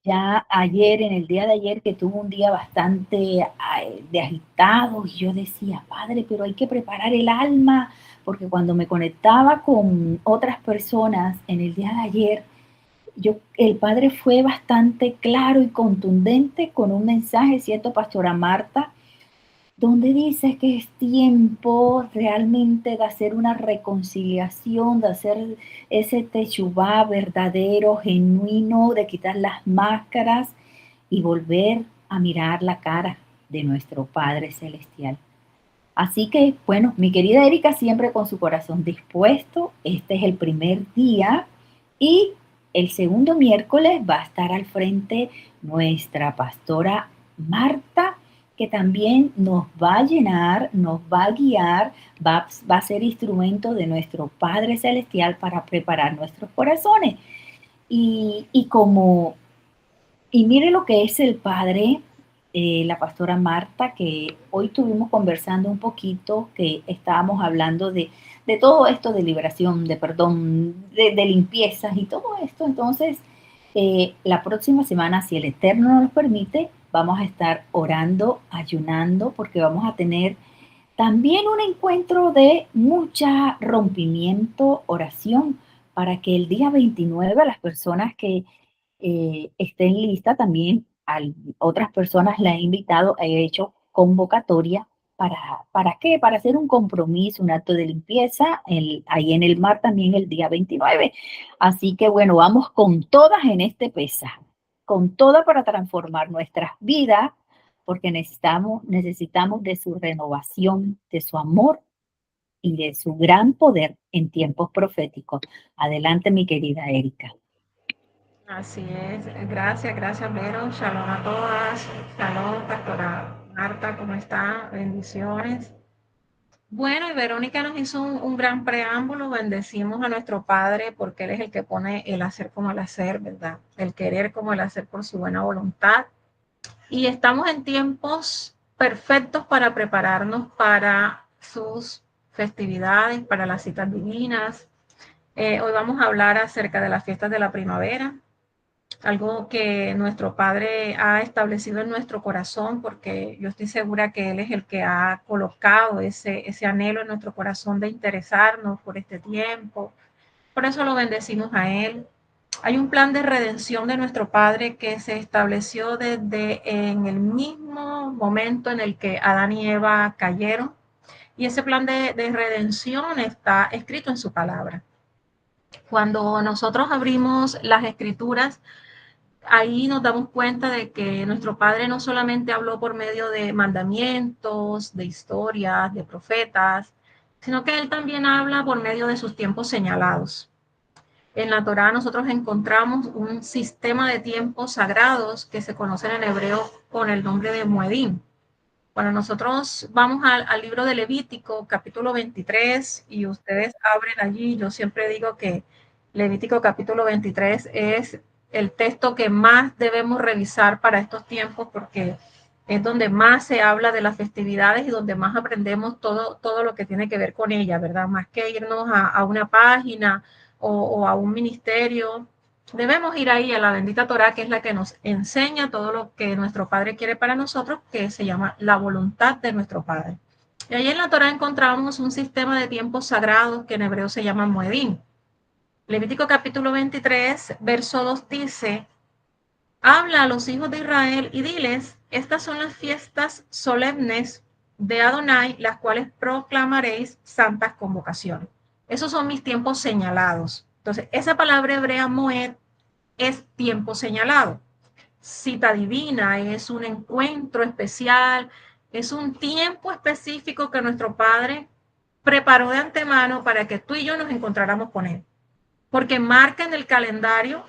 Ya ayer, en el día de ayer, que tuve un día bastante de agitado, y yo decía, Padre, pero hay que preparar el alma, porque cuando me conectaba con otras personas en el día de ayer, el Padre fue bastante claro y contundente con un mensaje, ¿cierto, Pastora Marta? Donde dice que es tiempo realmente de hacer una reconciliación, de hacer ese techubá verdadero, genuino, de quitar las máscaras y volver a mirar la cara de nuestro Padre Celestial. Así que, bueno, mi querida Erika, siempre con su corazón dispuesto, este es el primer día y el segundo miércoles va a estar al frente nuestra pastora Marta, que también nos va a llenar, nos va a guiar, va a ser instrumento de nuestro Padre Celestial para preparar nuestros corazones. Y como y mire lo que es el Padre, la pastora Marta, que hoy estuvimos conversando un poquito, que estábamos hablando de todo esto de liberación, de perdón, de limpiezas y todo esto. Entonces, la próxima semana, si el Eterno nos lo permite, vamos a estar orando, ayunando, porque vamos a tener también un encuentro de mucha rompimiento, oración, para que el día 29 las personas que esté en lista. También a otras personas la he invitado, he hecho convocatoria ¿para qué? Para hacer un compromiso, un acto de limpieza ahí en el mar también el día 29. Así que bueno, vamos con todas en este pesa, con todas para transformar nuestras vidas, porque necesitamos de su renovación, de su amor y de su gran poder en tiempos proféticos. Adelante, mi querida Erika. Así es, gracias, gracias Vero, shalom a todas, shalom Pastora Marta, ¿cómo está? Bendiciones. Bueno, y Verónica nos hizo un gran preámbulo, bendecimos a nuestro Padre porque Él es el que pone el hacer como el hacer, ¿verdad? El querer como el hacer por su buena voluntad. Y estamos en tiempos perfectos para prepararnos para sus festividades, para las citas divinas. Hoy vamos a hablar acerca de las fiestas de la primavera, algo que nuestro Padre ha establecido en nuestro corazón, porque yo estoy segura que Él es el que ha colocado ese anhelo en nuestro corazón de interesarnos por este tiempo. Por eso lo bendecimos a Él. Hay un plan de redención de nuestro Padre que se estableció desde en el mismo momento en el que Adán y Eva cayeron. Y ese plan de redención está escrito en su palabra. Cuando nosotros abrimos las escrituras, ahí nos damos cuenta de que nuestro Padre no solamente habló por medio de mandamientos, de historias, de profetas, sino que Él también habla por medio de sus tiempos señalados. En la Torá nosotros encontramos un sistema de tiempos sagrados que se conocen en hebreo con el nombre de Muedim. Cuando nosotros vamos al libro de Levítico, capítulo 23, y ustedes abren allí, yo siempre digo que Levítico capítulo 23 es el texto que más debemos revisar para estos tiempos porque es donde más se habla de las festividades y donde más aprendemos todo lo que tiene que ver con ella, ¿verdad? Más que irnos a una página o a un ministerio, debemos ir ahí a la bendita Torá, que es la que nos enseña todo lo que nuestro Padre quiere para nosotros, que se llama la voluntad de nuestro Padre. Y ahí en la Torá encontramos un sistema de tiempos sagrados que en hebreo se llama Moedim. Levítico capítulo 23, verso 2 dice, habla a los hijos de Israel y diles, estas son las fiestas solemnes de Adonai, las cuales proclamaréis santas convocaciones. Esos son mis tiempos señalados. Entonces, esa palabra hebrea Moed es tiempo señalado. Cita divina es un encuentro especial, es un tiempo específico que nuestro Padre preparó de antemano para que tú y yo nos encontráramos con Él. Porque marca en el calendario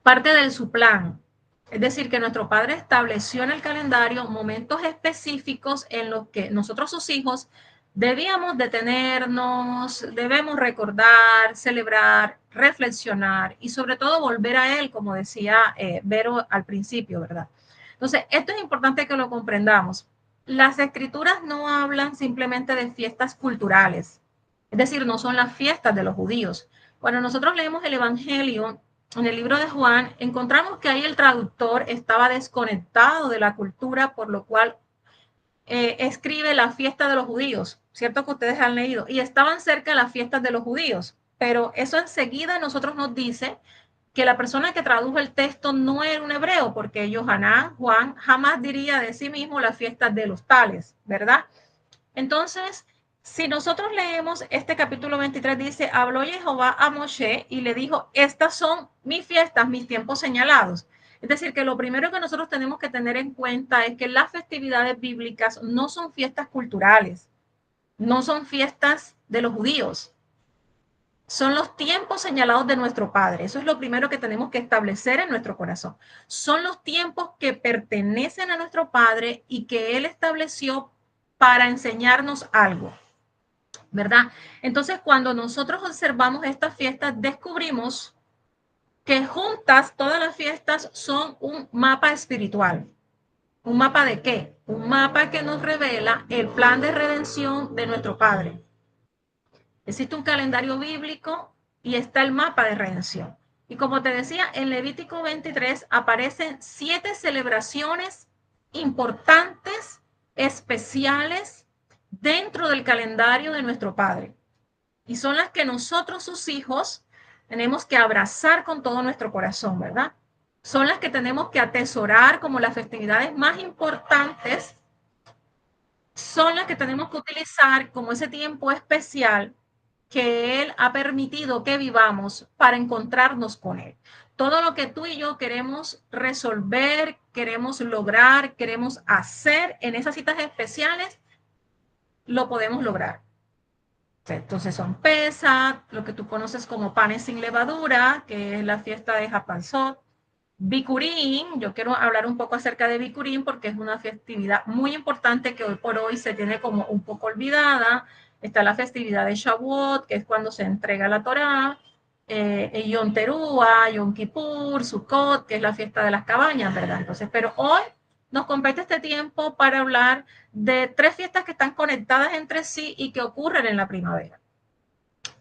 parte de su plan. Es decir, que nuestro Padre estableció en el calendario momentos específicos en los que nosotros, sus hijos, debíamos detenernos, debemos recordar, celebrar, reflexionar y sobre todo volver a Él, como decía Vero al principio, ¿verdad? Entonces, esto es importante que lo comprendamos. Las escrituras no hablan simplemente de fiestas culturales, es decir, no son las fiestas de los judíos. Cuando nosotros leemos el Evangelio, en el libro de Juan, encontramos que ahí el traductor estaba desconectado de la cultura, por lo cual escribe la fiesta de los judíos, ¿cierto? Que ustedes han leído, y estaban cerca de las fiestas de los judíos, pero eso enseguida a nosotros nos dice que la persona que tradujo el texto no era un hebreo, porque Juan jamás diría de sí mismo las fiestas de los tales, ¿verdad? Entonces, si nosotros leemos este capítulo 23, dice, habló Jehová a Moshe y le dijo, estas son mis fiestas, mis tiempos señalados. Es decir, que lo primero que nosotros tenemos que tener en cuenta es que las festividades bíblicas no son fiestas culturales, no son fiestas de los judíos, son los tiempos señalados de nuestro Padre. Eso es lo primero que tenemos que establecer en nuestro corazón. Son los tiempos que pertenecen a nuestro Padre y que Él estableció para enseñarnos algo, ¿verdad? Entonces, cuando nosotros observamos estas fiestas, descubrimos que juntas todas las fiestas son un mapa espiritual. ¿Un mapa de qué? Un mapa que nos revela el plan de redención de nuestro Padre. Existe un calendario bíblico y está el mapa de redención. Y como te decía, en Levítico 23 aparecen 7 celebraciones importantes, especiales, dentro del calendario de nuestro Padre. Y son las que nosotros, sus hijos, tenemos que abrazar con todo nuestro corazón, ¿verdad? Son las que tenemos que atesorar como las festividades más importantes, son las que tenemos que utilizar como ese tiempo especial que Él ha permitido que vivamos para encontrarnos con Él. Todo lo que tú y yo queremos resolver, queremos lograr, queremos hacer en esas citas especiales, lo podemos lograr. Entonces son Pesach, lo que tú conoces como panes sin levadura, que es la fiesta de Hapansot. Bikurim, yo quiero hablar un poco acerca de Bikurim porque es una festividad muy importante que hoy por hoy se tiene como un poco olvidada. Está la festividad de Shavuot, que es cuando se entrega la Torá, Yom Teruah, Yom Kippur, Sukkot, que es la fiesta de las cabañas, ¿verdad? Entonces, pero hoy nos compete este tiempo para hablar de 3 fiestas que están conectadas entre sí y que ocurren en la primavera.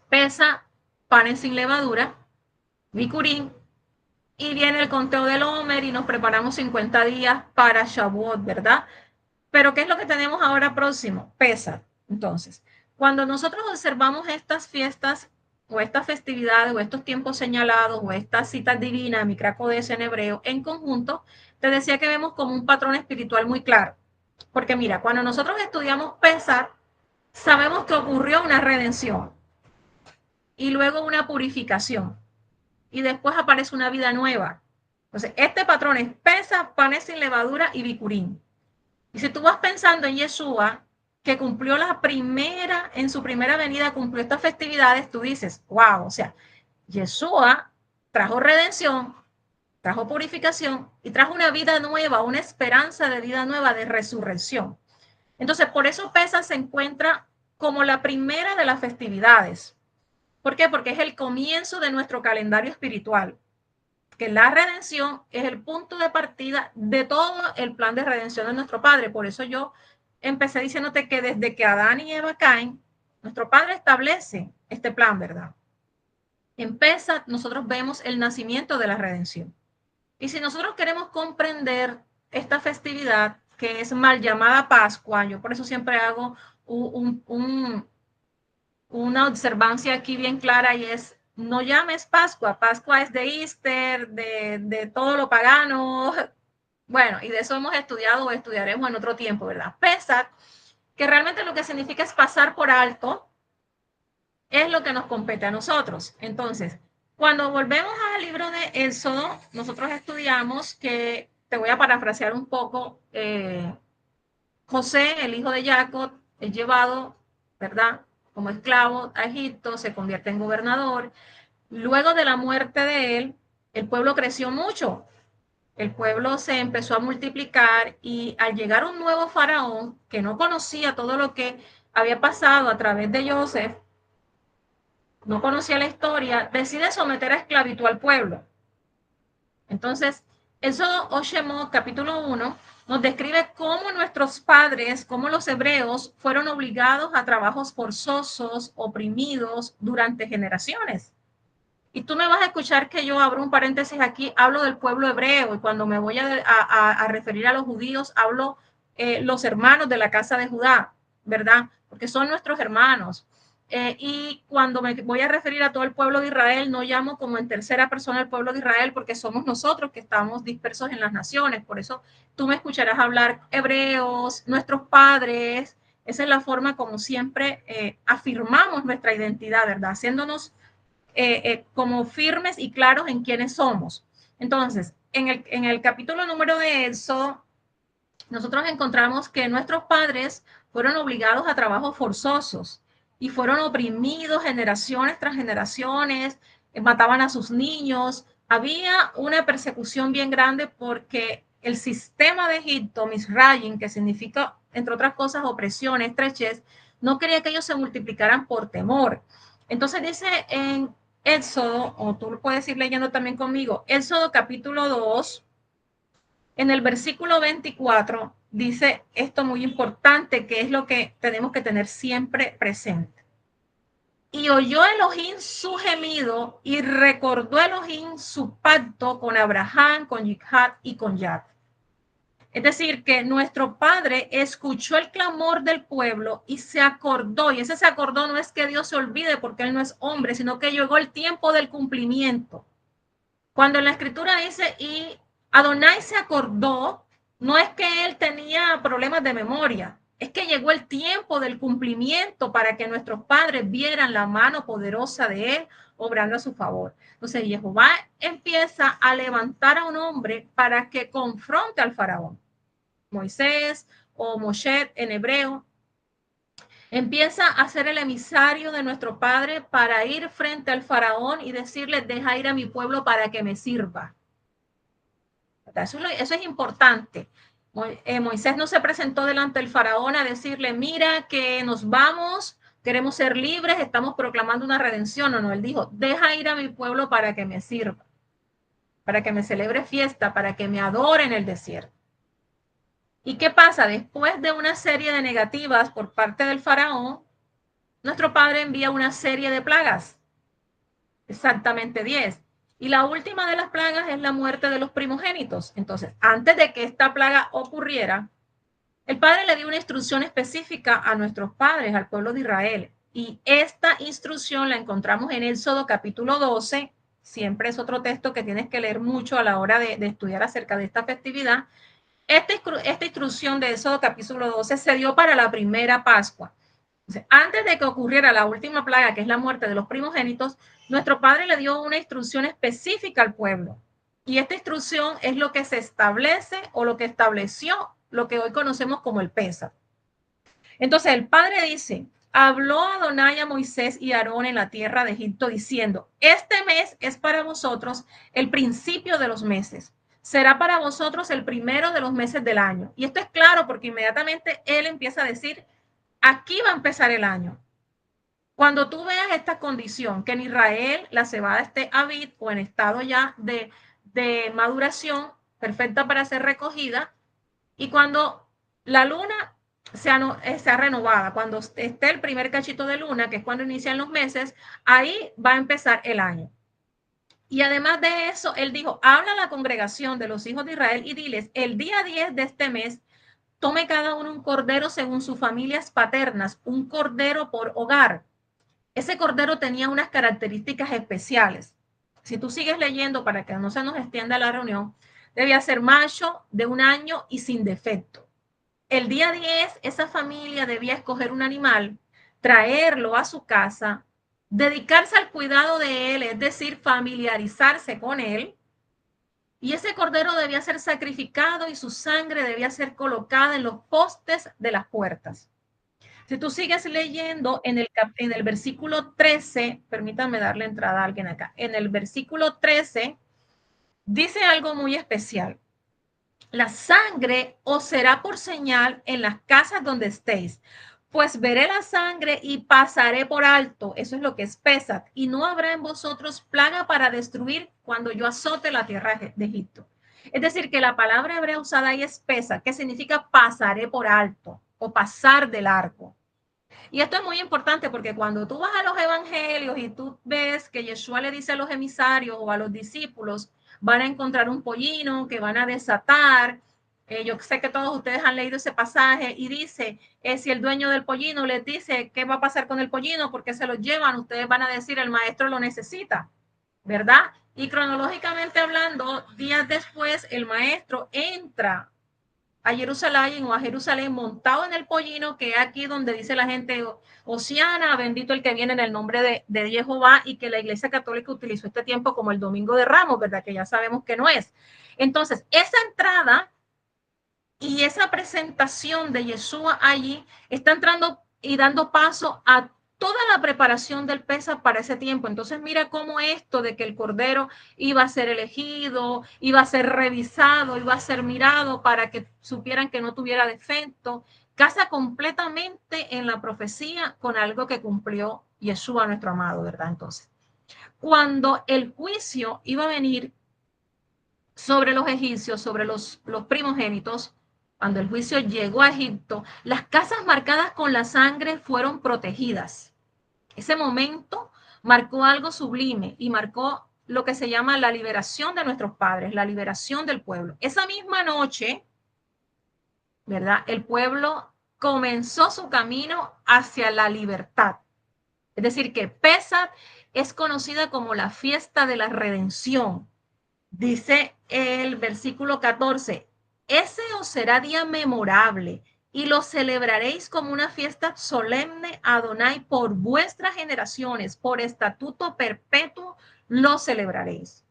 Pesa, panes sin levadura, Bikurim, y viene el conteo del Omer y nos preparamos 50 días para Shavuot, ¿verdad? Pero ¿qué es lo que tenemos ahora próximo? Pesach. Entonces, cuando nosotros observamos estas fiestas o estas festividades o estos tiempos señalados o estas citas divinas, Mikra Kodesh en hebreo, en conjunto, te decía que vemos como un patrón espiritual muy claro. Porque mira, cuando nosotros estudiamos Pesach, sabemos que ocurrió una redención y luego una purificación y después aparece una vida nueva. Entonces, este patrón es Pesach, panes sin levadura y Bikurim. Y si tú vas pensando en Yeshua, que cumplió la primera, en su primera venida, cumplió estas festividades, tú dices, wow, o sea, Yeshua trajo redención, trajo purificación y trajo una vida nueva, una esperanza de vida nueva, de resurrección. Entonces, por eso Pesach se encuentra como la primera de las festividades. ¿Por qué? Porque es el comienzo de nuestro calendario espiritual, que la redención es el punto de partida de todo el plan de redención de nuestro Padre. Por eso yo empecé diciéndote que desde que Adán y Eva caen, nuestro Padre establece este plan, ¿verdad? En Pesach nosotros vemos el nacimiento de la redención. Y si nosotros queremos comprender esta festividad, que es mal llamada Pascua, yo por eso siempre hago una observancia aquí bien clara y es, no llames Pascua, Pascua es de Easter, de todo lo pagano, bueno, y de eso hemos estudiado o estudiaremos en otro tiempo, ¿verdad? Pesach, que realmente lo que significa es pasar por alto, es lo que nos compete a nosotros. Entonces, cuando volvemos al libro de Éxodo, nosotros estudiamos que, te voy a parafrasear un poco, José, el hijo de Jacob, es llevado, ¿verdad? Como esclavo a Egipto, se convierte en gobernador. Luego de la muerte de él, el pueblo creció mucho. El pueblo se empezó a multiplicar y al llegar un nuevo faraón que no conocía todo lo que había pasado a través de Joseph, no conocía la historia, decide someter a esclavitud al pueblo. Entonces, eso Oshemot, capítulo 1, nos describe cómo nuestros padres, cómo los hebreos fueron obligados a trabajos forzosos, oprimidos durante generaciones. Y tú me vas a escuchar que yo abro un paréntesis aquí, hablo del pueblo hebreo, y cuando me voy a referir a los judíos, hablo los hermanos de la casa de Judá, ¿verdad? Porque son nuestros hermanos. Y cuando me voy a referir a todo el pueblo de Israel, no llamo como en tercera persona el pueblo de Israel, porque somos nosotros que estamos dispersos en las naciones. Por eso tú me escucharás hablar hebreos, nuestros padres. Esa es la forma como siempre afirmamos nuestra identidad, ¿verdad? Haciéndonos como firmes y claros en quiénes somos. Entonces, en el capítulo número de Éxodo, nosotros encontramos que nuestros padres fueron obligados a trabajos forzosos y fueron oprimidos generaciones tras generaciones, mataban a sus niños. Había una persecución bien grande porque el sistema de Egipto, Misraim, que significa, entre otras cosas, opresión, estrechez, no quería que ellos se multiplicaran por temor. Entonces dice en Éxodo, o tú lo puedes ir leyendo también conmigo, Éxodo capítulo 2, en el versículo 24 dice esto muy importante, que es lo que tenemos que tener siempre presente. Y oyó Elohim su gemido y recordó Elohim su pacto con Abraham, con Yitzhak y con Jacob. Es decir, que nuestro Padre escuchó el clamor del pueblo y se acordó, y ese se acordó no es que Dios se olvide porque Él no es hombre, sino que llegó el tiempo del cumplimiento. Cuando en la escritura dice, y Adonai se acordó, no es que él tenía problemas de memoria, es que llegó el tiempo del cumplimiento para que nuestros padres vieran la mano poderosa de él obrando a su favor. Entonces Jehová empieza a levantar a un hombre para que confronte al faraón. Moisés o Moshe en hebreo, empieza a ser el emisario de nuestro Padre para ir frente al faraón y decirle, deja ir a mi pueblo para que me sirva. Eso es importante. Moisés no se presentó delante del faraón a decirle, mira que nos vamos, queremos ser libres, estamos proclamando una redención. No, él dijo, deja ir a mi pueblo para que me sirva, para que me celebre fiesta, para que me adore en el desierto. ¿Y qué pasa? Después de una serie de negativas por parte del faraón, nuestro Padre envía una serie de plagas, exactamente 10. Y la última de las plagas es la muerte de los primogénitos. Entonces, antes de que esta plaga ocurriera, el Padre le dio una instrucción específica a nuestros padres, al pueblo de Israel. Y esta instrucción la encontramos en Éxodo capítulo 12. Siempre es otro texto que tienes que leer mucho a la hora de estudiar acerca de esta festividad. Esta instrucción de Éxodo capítulo 12 se dio para la primera Pascua. Entonces, antes de que ocurriera la última plaga, que es la muerte de los primogénitos, nuestro Padre le dio una instrucción específica al pueblo. Y esta instrucción es lo que se establece o lo que estableció lo que hoy conocemos como el Pésach. Entonces, el Padre dice, habló Adonai a Moisés y Aarón en la tierra de Egipto diciendo, este mes es para vosotros el principio de los meses. Será para vosotros el primero de los meses del año. Y esto es claro porque inmediatamente él empieza a decir, aquí va a empezar el año. Cuando tú veas esta condición, que en Israel la cebada esté avid o en estado ya de maduración, perfecta para ser recogida, y cuando la luna sea renovada, cuando esté el primer cachito de luna, que es cuando inician los meses, ahí va a empezar el año. Y además de eso, él dijo, habla a la congregación de los hijos de Israel y diles, el día 10 de este mes, tome cada uno un cordero según sus familias paternas, un cordero por hogar. Ese cordero tenía unas características especiales. Si tú sigues leyendo para que no se nos extienda la reunión, debía ser macho de 1 año y sin defecto. El día 10, esa familia debía escoger un animal, traerlo a su casa, dedicarse al cuidado de él, es decir, familiarizarse con él, y ese cordero debía ser sacrificado y su sangre debía ser colocada en los postes de las puertas. Si tú sigues leyendo en el versículo 13, permítame darle entrada a alguien acá, en el versículo 13 dice algo muy especial. La sangre os será por señal en las casas donde estéis, pues veré la sangre y pasaré por alto. Eso es lo que es Pésach. Y no habrá en vosotros plaga para destruir cuando yo azote la tierra de Egipto. Es decir, que la palabra hebrea usada ahí es Pésach, que significa pasaré por alto o pasar de largo. Y esto es muy importante porque cuando tú vas a los evangelios y tú ves que Yeshua le dice a los emisarios o a los discípulos, van a encontrar un pollino que van a desatar. Yo sé que todos ustedes han leído ese pasaje y dice, si el dueño del pollino les dice qué va a pasar con el pollino, porque se lo llevan, ustedes van a decir, el maestro lo necesita, ¿verdad? Y cronológicamente hablando, días después, el maestro entra a Jerusalén o a Jerusalén montado en el pollino, que es aquí donde dice la gente, Hosiana, bendito el que viene en el nombre de Jehová, y que la Iglesia Católica utilizó este tiempo como el Domingo de Ramos, ¿verdad? Que ya sabemos que no es. Entonces, esa entrada y esa presentación de Yeshua allí está entrando y dando paso a toda la preparación del Pesaj para ese tiempo. Entonces mira cómo esto de que el Cordero iba a ser elegido, iba a ser revisado, iba a ser mirado para que supieran que no tuviera defecto, casa completamente en la profecía con algo que cumplió Yeshua nuestro amado, ¿verdad? Entonces, cuando el juicio iba a venir sobre los egipcios, sobre los primogénitos, cuando el juicio llegó a Egipto, las casas marcadas con la sangre fueron protegidas. Ese momento marcó algo sublime y marcó lo que se llama la liberación de nuestros padres, la liberación del pueblo. Esa misma noche, ¿verdad? El pueblo comenzó su camino hacia la libertad. Es decir, que Pesach es conocida como la fiesta de la redención. Dice el versículo 14, ese os será día memorable y lo celebraréis como una fiesta solemne a Adonai por vuestras generaciones, por estatuto perpetuo lo celebraréis.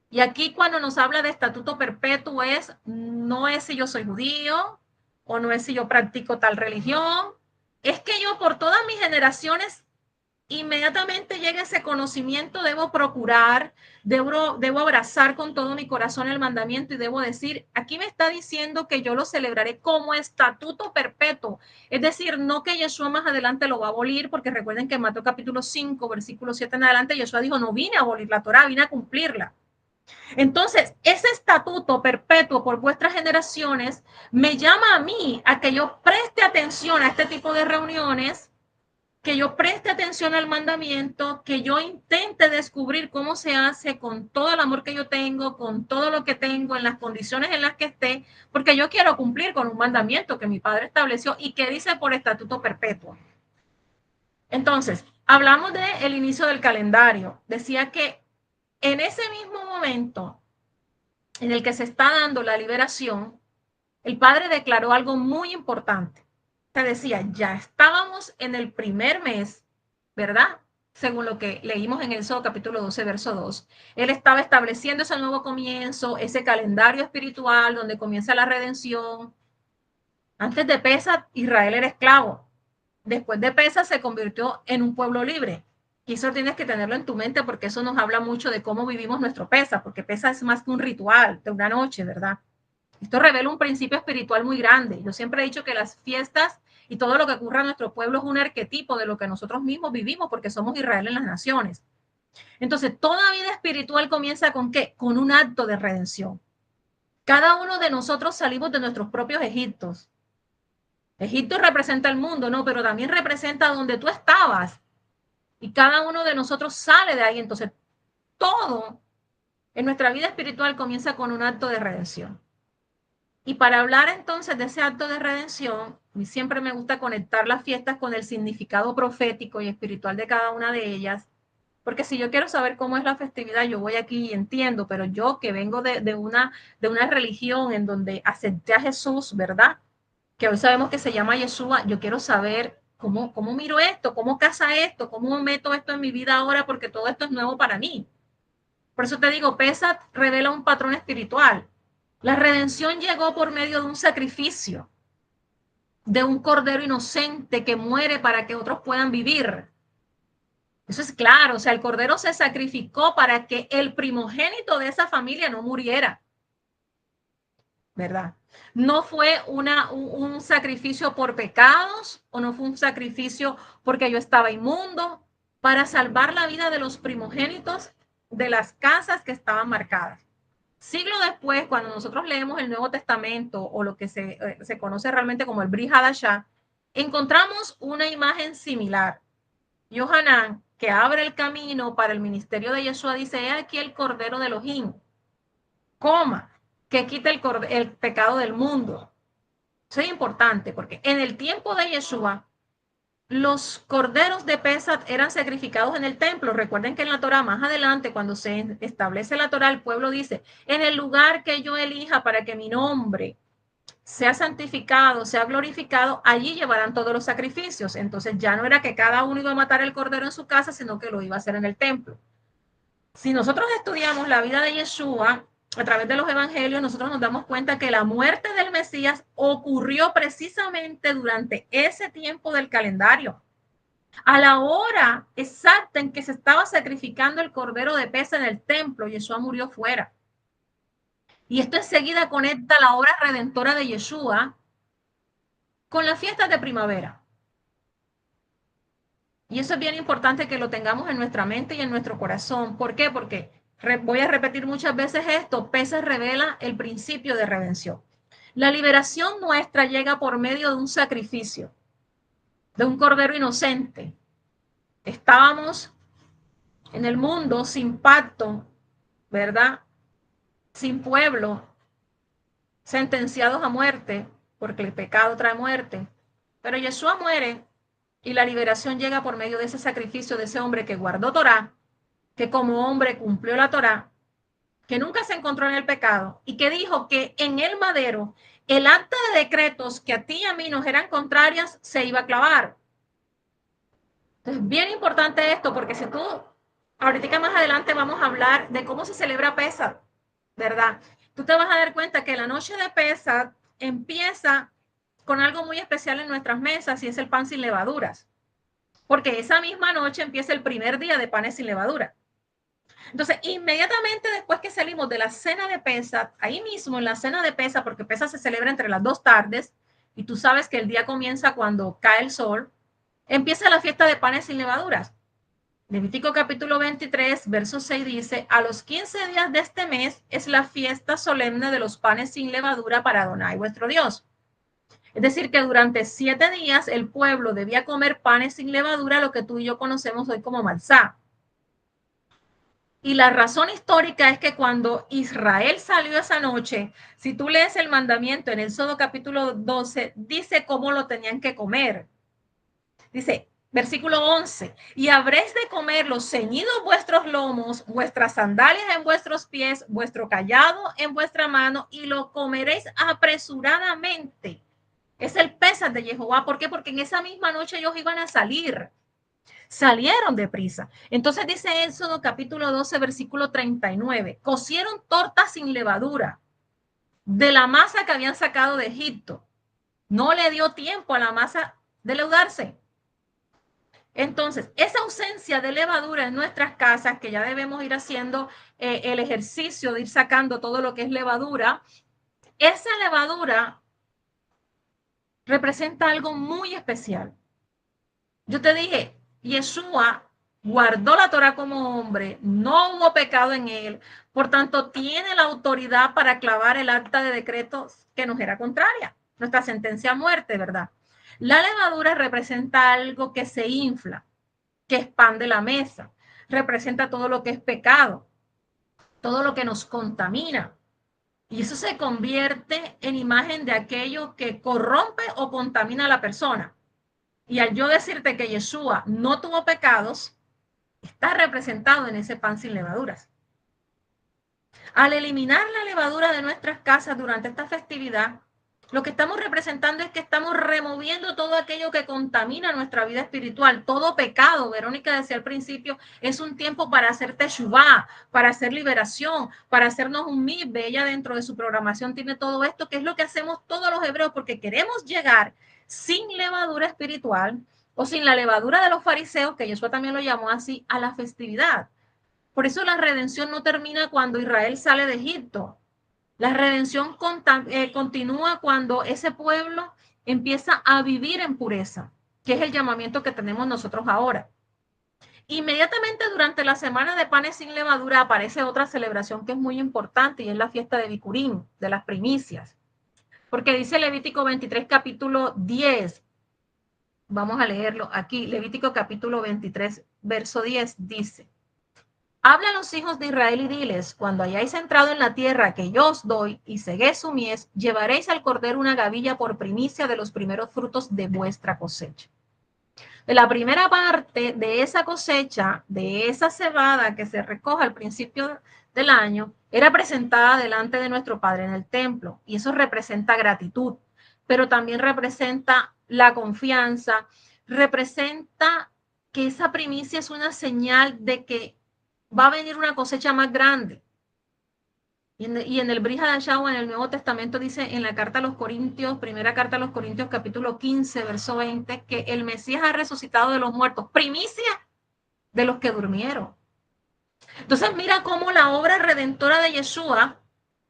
Y aquí cuando nos habla de estatuto perpetuo no es si yo soy judío o no es si yo practico tal religión, es que yo por todas mis generaciones inmediatamente llega ese conocimiento, debo procurar, debo abrazar con todo mi corazón el mandamiento y debo decir, aquí me está diciendo que yo lo celebraré como estatuto perpetuo. Es decir, no que Yeshua más adelante lo va a abolir, porque recuerden que en Mateo capítulo 5, versículo 7 en adelante, Yeshua dijo, no vine a abolir la Torá, vine a cumplirla. Entonces, ese estatuto perpetuo por vuestras generaciones me llama a mí a que yo preste atención a este tipo de reuniones, que yo preste atención al mandamiento, que yo intente descubrir cómo se hace con todo el amor que yo tengo, con todo lo que tengo, en las condiciones en las que esté, porque yo quiero cumplir con un mandamiento que mi padre estableció y que dice por estatuto perpetuo. Entonces, hablamos del inicio del calendario. Decía que en ese mismo momento en el que se está dando la liberación, el padre declaró algo muy importante. Te decía, ya estábamos en el primer mes, ¿verdad? Según lo que leímos en Éxodo capítulo 12, verso 2. Él estaba estableciendo ese nuevo comienzo, ese calendario espiritual donde comienza la redención. Antes de Pesach, Israel era esclavo. Después de Pesach se convirtió en un pueblo libre. Y eso tienes que tenerlo en tu mente porque eso nos habla mucho de cómo vivimos nuestro Pesach, porque Pesach es más que un ritual de una noche, ¿verdad? Esto revela un principio espiritual muy grande. Yo siempre he dicho que las fiestas y todo lo que ocurre en nuestro pueblo es un arquetipo de lo que nosotros mismos vivimos porque somos Israel en las naciones. Entonces, toda vida espiritual comienza con ¿qué? Con un acto de redención. Cada uno de nosotros salimos de nuestros propios Egiptos. Egipto representa el mundo, ¿no? Pero también representa donde tú estabas. Y cada uno de nosotros sale de ahí. Entonces, todo en nuestra vida espiritual comienza con un acto de redención. Y para hablar entonces de ese acto de redención, siempre me gusta conectar las fiestas con el significado profético y espiritual de cada una de ellas, porque si yo quiero saber cómo es la festividad, yo voy aquí y entiendo, pero yo que vengo de una religión en donde acepté a Jesús, ¿verdad? Que hoy sabemos que se llama Yeshua, yo quiero saber cómo miro esto, cómo casa esto, cómo meto esto en mi vida ahora, porque todo esto es nuevo para mí. Por eso te digo, Pesach revela un patrón espiritual. La redención llegó por medio de un sacrificio, de un cordero inocente que muere para que otros puedan vivir. Eso es claro, o sea, el cordero se sacrificó para que el primogénito de esa familia no muriera, ¿verdad? No fue un sacrificio por pecados o no fue un sacrificio porque yo estaba inmundo, para salvar la vida de los primogénitos de las casas que estaban marcadas. Siglo después, cuando nosotros leemos el Nuevo Testamento o lo que se conoce realmente como el Brit Hadashah, encontramos una imagen similar. Yohanan, que abre el camino para el ministerio de Yeshua, dice, he aquí el Cordero de Elohim, que quita el pecado del mundo. Eso es importante porque en el tiempo de Yeshua, los corderos de Pesach eran sacrificados en el templo. Recuerden que en la Torá, más adelante, cuando se establece la Torá, el pueblo dice, en el lugar que yo elija para que mi nombre sea santificado, sea glorificado, allí llevarán todos los sacrificios. Entonces ya no era que cada uno iba a matar el cordero en su casa, sino que lo iba a hacer en el templo. Si nosotros estudiamos la vida de Yeshua a través de los evangelios, nosotros nos damos cuenta que la muerte del Mesías ocurrió precisamente durante ese tiempo del calendario. A la hora exacta en que se estaba sacrificando el cordero de Pesach en el templo, Yeshua murió fuera. Y esto enseguida conecta la obra redentora de Yeshua con las fiestas de primavera. Y eso es bien importante que lo tengamos en nuestra mente y en nuestro corazón. ¿Por qué? Porque voy a repetir muchas veces esto, Pesach revela el principio de redención. La liberación nuestra llega por medio de un sacrificio, de un cordero inocente. Estábamos en el mundo sin pacto, ¿verdad? Sin pueblo, sentenciados a muerte, porque el pecado trae muerte. Pero Yeshua muere y la liberación llega por medio de ese sacrificio de ese hombre que guardó Torá, que como hombre cumplió la Torá, que nunca se encontró en el pecado y que dijo que en el madero el acta de decretos que a ti y a mí nos eran contrarias se iba a clavar. Entonces, bien importante esto, porque si tú, ahorita más adelante vamos a hablar de cómo se celebra Pesach, ¿verdad? Tú te vas a dar cuenta que la noche de Pesach empieza con algo muy especial en nuestras mesas y es el pan sin levaduras, porque esa misma noche empieza el primer día de panes sin levadura. Entonces, inmediatamente después que salimos de la cena de Pesach, ahí mismo en la cena de Pesach, porque Pesach se celebra entre las 2 tardes, y tú sabes que el día comienza cuando cae el sol, empieza la fiesta de panes sin levaduras. Levítico capítulo 23, verso 6 dice, a los 15 días de este mes es la fiesta solemne de los panes sin levadura para Adonai, vuestro Dios. Es decir, que durante 7 días el pueblo debía comer panes sin levadura, lo que tú y yo conocemos hoy como matzá. Y la razón histórica es que cuando Israel salió esa noche, si tú lees el mandamiento en Éxodo capítulo 12, dice cómo lo tenían que comer. Dice, versículo 11, y habréis de comerlo ceñidos vuestros lomos, vuestras sandalias en vuestros pies, vuestro cayado en vuestra mano, y lo comeréis apresuradamente. Es el Pesach de Jehová. ¿Por qué? Porque en esa misma noche ellos iban a salir. Salieron deprisa. Entonces dice Éxodo capítulo 12, versículo 39, cocieron tortas sin levadura de la masa que habían sacado de Egipto. No le dio tiempo a la masa de leudarse. Entonces, esa ausencia de levadura en nuestras casas, que ya debemos ir haciendo el ejercicio de ir sacando todo lo que es levadura, esa levadura representa algo muy especial. Yo te dije, Yeshua guardó la Torah como hombre, no hubo pecado en él, por tanto tiene la autoridad para clavar el acta de decretos que nos era contraria, nuestra sentencia a muerte, ¿verdad? La levadura representa algo que se infla, que expande la mesa, representa todo lo que es pecado, todo lo que nos contamina. Y eso se convierte en imagen de aquello que corrompe o contamina a la persona. Y al yo decirte que Yeshua no tuvo pecados, está representado en ese pan sin levaduras. Al eliminar la levadura de nuestras casas durante esta festividad, lo que estamos representando es que estamos removiendo todo aquello que contamina nuestra vida espiritual, todo pecado. Verónica decía al principio, es un tiempo para hacer teshuvá, para hacer liberación, para hacernos un mizbe. Ella dentro de su programación tiene todo esto, que es lo que hacemos todos los hebreos, porque queremos llegar sin levadura espiritual o sin la levadura de los fariseos, que Yeshua también lo llamó así, a la festividad. Por eso la redención no termina cuando Israel sale de Egipto. La redención continúa cuando ese pueblo empieza a vivir en pureza, que es el llamamiento que tenemos nosotros ahora. Inmediatamente durante la semana de panes sin levadura aparece otra celebración que es muy importante y es la fiesta de Bikurim, de las primicias. Porque dice Levítico 23, capítulo 10, Vamos a leerlo aquí. Levítico capítulo 23, verso 10 dice: habla a los hijos de Israel y diles: cuando hayáis entrado en la tierra que yo os doy y ceguéis su mies, llevaréis al cordero una gavilla por primicia de los primeros frutos de vuestra cosecha. De la primera parte de esa cosecha, de esa cebada que se recoge al principio del año, era presentada delante de nuestro Padre en el templo. Y eso representa gratitud, pero también representa la confianza, representa que esa primicia es una señal de que va a venir una cosecha más grande. Y en el Brit Hadashah, en el Nuevo Testamento, dice en la carta a los Corintios, primera carta a los Corintios, capítulo 15, verso 20, que el Mesías ha resucitado de los muertos, primicia de los que durmieron. Entonces, mira cómo la obra redentora de Yeshua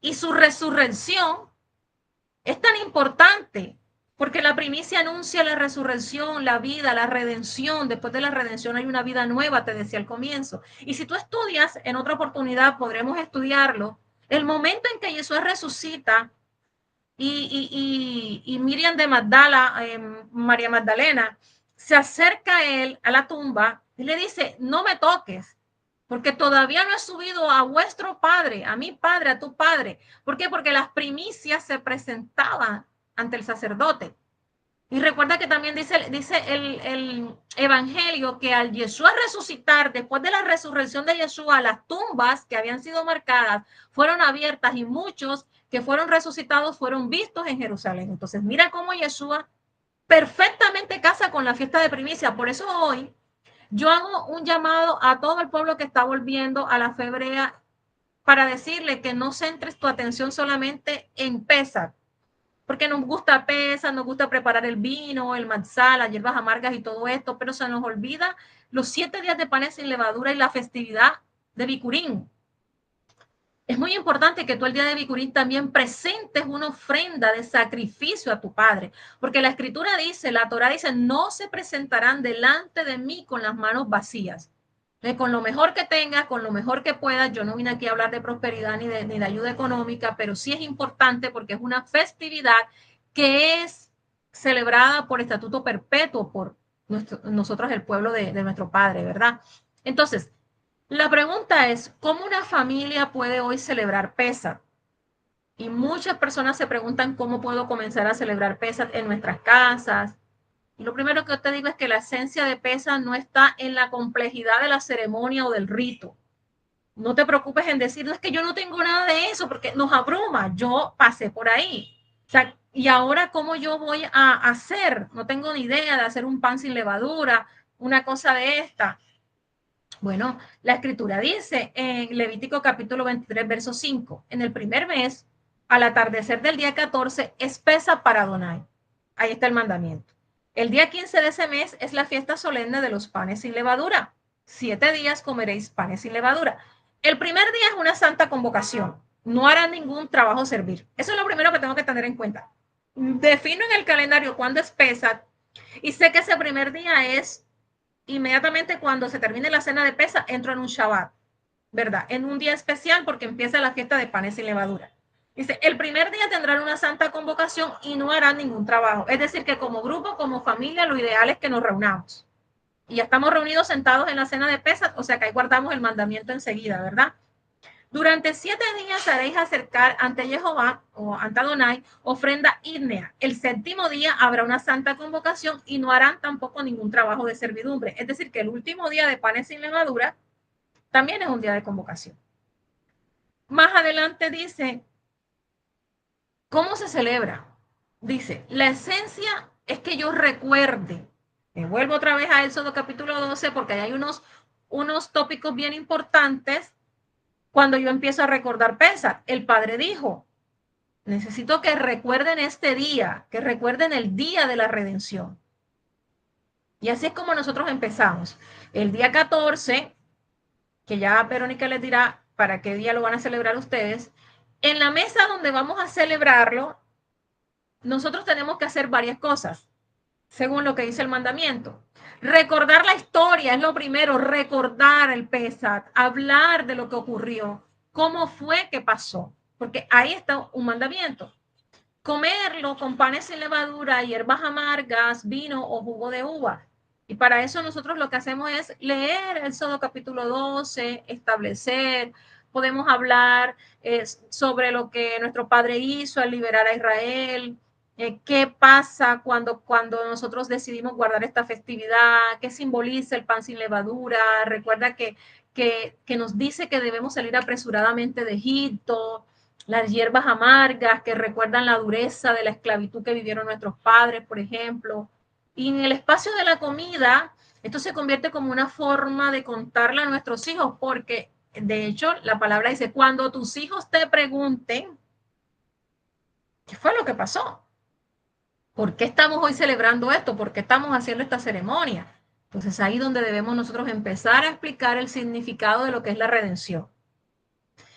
y su resurrección es tan importante, porque la primicia anuncia la resurrección, la vida, la redención. Después de la redención hay una vida nueva, te decía al comienzo. Y si tú estudias, en otra oportunidad podremos estudiarlo, el momento en que Jesús resucita y Miriam de Magdala, María Magdalena, se acerca a él, a la tumba, y le dice: no me toques, porque todavía no he subido a vuestro Padre, a mi Padre, a tu Padre. ¿Por qué? Porque las primicias se presentaban ante el sacerdote. Y recuerda que también dice el Evangelio que al Yeshua resucitar, después de la resurrección de Yeshua, las tumbas que habían sido marcadas fueron abiertas y muchos que fueron resucitados fueron vistos en Jerusalén. Entonces, mira cómo Yeshua perfectamente casa con la fiesta de primicia. Por eso hoy yo hago un llamado a todo el pueblo que está volviendo a la fe hebrea para decirle que no centres tu atención solamente en Pesach, porque nos gusta Pesach, nos gusta preparar el vino, el matzah, las hierbas amargas y todo esto, pero se nos olvida los 7 días de panes sin levadura y la festividad de Bicurín. Es muy importante que tú el día de Bicurín también presentes una ofrenda de sacrificio a tu Padre, porque la Escritura dice, la Torah dice: no se presentarán delante de mí con las manos vacías. Con lo mejor que tengas, con lo mejor que puedas. Yo no vine aquí a hablar de prosperidad ni de ayuda económica, pero sí es importante porque es una festividad que es celebrada por estatuto perpetuo por nosotros, el pueblo de nuestro Padre, ¿verdad? Entonces, la pregunta es: ¿cómo una familia puede hoy celebrar Pesach? Y muchas personas se preguntan cómo puedo comenzar a celebrar Pesach en nuestras casas. Y lo primero que te digo es que la esencia de Pesach no está en la complejidad de la ceremonia o del rito. No te preocupes en decir: no, es que yo no tengo nada de eso, porque nos abruma. Yo pasé por ahí. O sea, y ahora, ¿cómo yo voy a hacer? No tengo ni idea de hacer un pan sin levadura, una cosa de esta. Bueno, la escritura dice en Levítico capítulo 23, verso 5, en el primer mes, al atardecer del día 14, es Pesach para Adonai. Ahí está el mandamiento. El día 15 de ese mes es la fiesta solemne de los panes sin levadura. 7 días comeréis panes sin levadura. El primer día es una santa convocación. No hará ningún trabajo servir. Eso es lo primero que tengo que tener en cuenta. Defino en el calendario cuándo es Pesach y sé que ese primer día es inmediatamente cuando se termine la cena de Pesach, entro en un Shabbat, ¿verdad? En un día especial porque empieza la fiesta de panes sin levadura. Dice: el primer día tendrán una santa convocación y no harán ningún trabajo. Es decir, que como grupo, como familia, lo ideal es que nos reunamos. Y ya estamos reunidos sentados en la cena de Pesach, o sea que ahí guardamos el mandamiento enseguida, ¿verdad? Durante 7 días haréis acercar ante Jehová o ante Adonai ofrenda ígnea. El séptimo día habrá una santa convocación y no harán tampoco ningún trabajo de servidumbre. Es decir, que el último día de panes sin levadura también es un día de convocación. Más adelante dice, ¿cómo se celebra? Dice, la esencia es que yo recuerde. Me vuelvo otra vez a Éxodo capítulo 12 porque ahí hay unos tópicos bien importantes. Cuando yo empiezo a recordar Pesach, el Padre dijo: necesito que recuerden este día, que recuerden el día de la redención. Y así es como nosotros empezamos. El día 14, que ya Verónica les dirá para qué día lo van a celebrar ustedes, en la mesa donde vamos a celebrarlo, nosotros tenemos que hacer varias cosas, según lo que dice el mandamiento. Recordar la historia es lo primero, recordar el Pesach, hablar de lo que ocurrió, cómo fue que pasó, porque ahí está un mandamiento. comerlo con panes sin levadura, hierbas amargas, vino o jugo de uva. Y para eso nosotros lo que hacemos es leer Éxodo capítulo 12, establecer, podemos hablar sobre lo que nuestro Padre hizo al liberar a Israel, qué pasa cuando nosotros decidimos guardar esta festividad, qué simboliza el pan sin levadura. Recuerda que nos dice que debemos salir apresuradamente de Egipto, las hierbas amargas que recuerdan la dureza de la esclavitud que vivieron nuestros padres, por ejemplo. Y en el espacio de la comida, esto se convierte como una forma de contarle a nuestros hijos, porque de hecho la palabra dice, cuando tus hijos te pregunten, ¿qué fue lo que pasó? ¿Por qué estamos hoy celebrando esto? ¿Por qué estamos haciendo esta ceremonia? Entonces ahí donde debemos nosotros empezar a explicar el significado de lo que es la redención.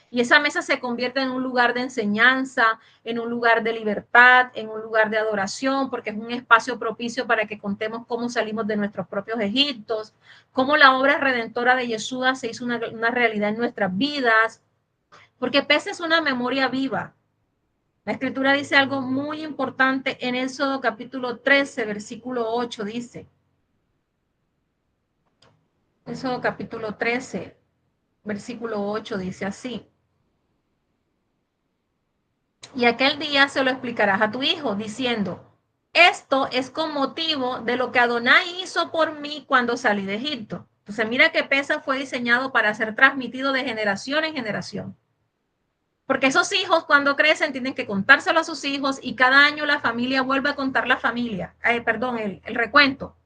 Y esa mesa se convierte en un lugar de enseñanza, en un lugar de libertad, en un lugar de adoración, porque es un espacio propicio para que contemos cómo salimos de nuestros propios Egiptos, cómo la obra redentora de Yeshua se hizo una realidad en nuestras vidas, porque Pesa es una memoria viva. La escritura dice algo muy importante en Éxodo capítulo 13, versículo 8, dice. Éxodo capítulo 13, versículo 8 dice así. Y aquel día se lo explicarás a tu hijo, diciendo, esto es con motivo de lo que Adonai hizo por mí cuando salí de Egipto. Entonces mira que Pesa fue diseñado para ser transmitido de generación en generación. Porque esos hijos cuando crecen tienen que contárselo a sus hijos y cada año la familia vuelve a contar el recuento.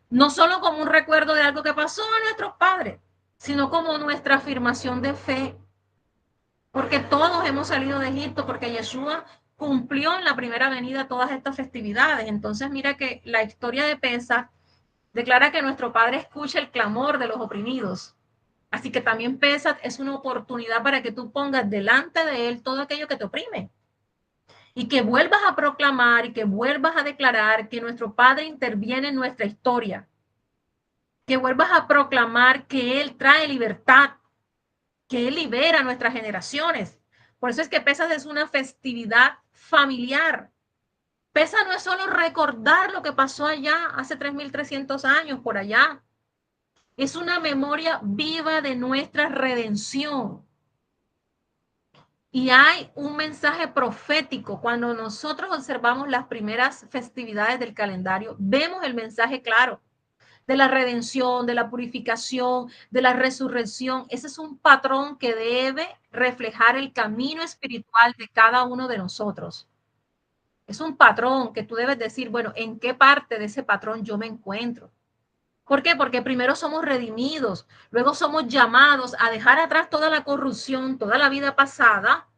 No solo como un recuerdo de algo que pasó a nuestros padres, sino como nuestra afirmación de fe, porque todos hemos salido de Egipto, porque Yeshua cumplió en la primera venida todas estas festividades. Entonces mira que la historia de Pesach declara que nuestro Padre escucha el clamor de los oprimidos. Así que también Pesach es una oportunidad para que tú pongas delante de Él todo aquello que te oprime. Y que vuelvas a proclamar y que vuelvas a declarar que nuestro Padre interviene en nuestra historia. Que vuelvas a proclamar que Él trae libertad, que Él libera a nuestras generaciones. Por eso es que Pesas es una festividad familiar. Pesa no es solo recordar lo que pasó allá hace 3.300 años por allá. Es una memoria viva de nuestra redención. Y hay un mensaje profético. Cuando nosotros observamos las primeras festividades del calendario, vemos el mensaje claro de la redención, de la purificación, de la resurrección. Ese es un patrón que debe reflejar el camino espiritual de cada uno de nosotros. Es un patrón que tú debes decir, bueno, ¿en qué parte de ese patrón yo me encuentro? ¿Por qué? Porque primero somos redimidos, luego somos llamados a dejar atrás toda la corrupción, toda la vida pasada,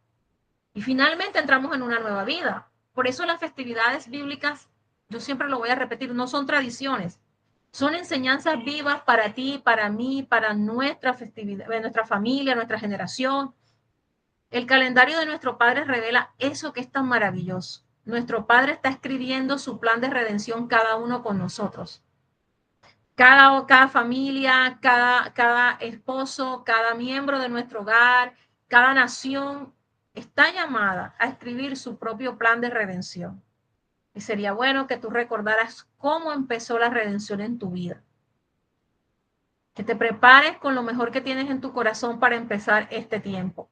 y finalmente entramos en una nueva vida. Por eso las festividades bíblicas, yo siempre lo voy a repetir, no son tradiciones, son enseñanzas vivas para ti, para mí, para nuestra festividad, nuestra familia, nuestra generación. El calendario de nuestro Padre revela eso que es tan maravilloso. Nuestro Padre está escribiendo su plan de redención cada uno con nosotros. Cada familia, cada esposo, cada miembro de nuestro hogar, cada nación está llamada a escribir su propio plan de redención. Y sería bueno que tú recordaras cómo empezó la redención en tu vida. Que te prepares con lo mejor que tienes en tu corazón para empezar este tiempo.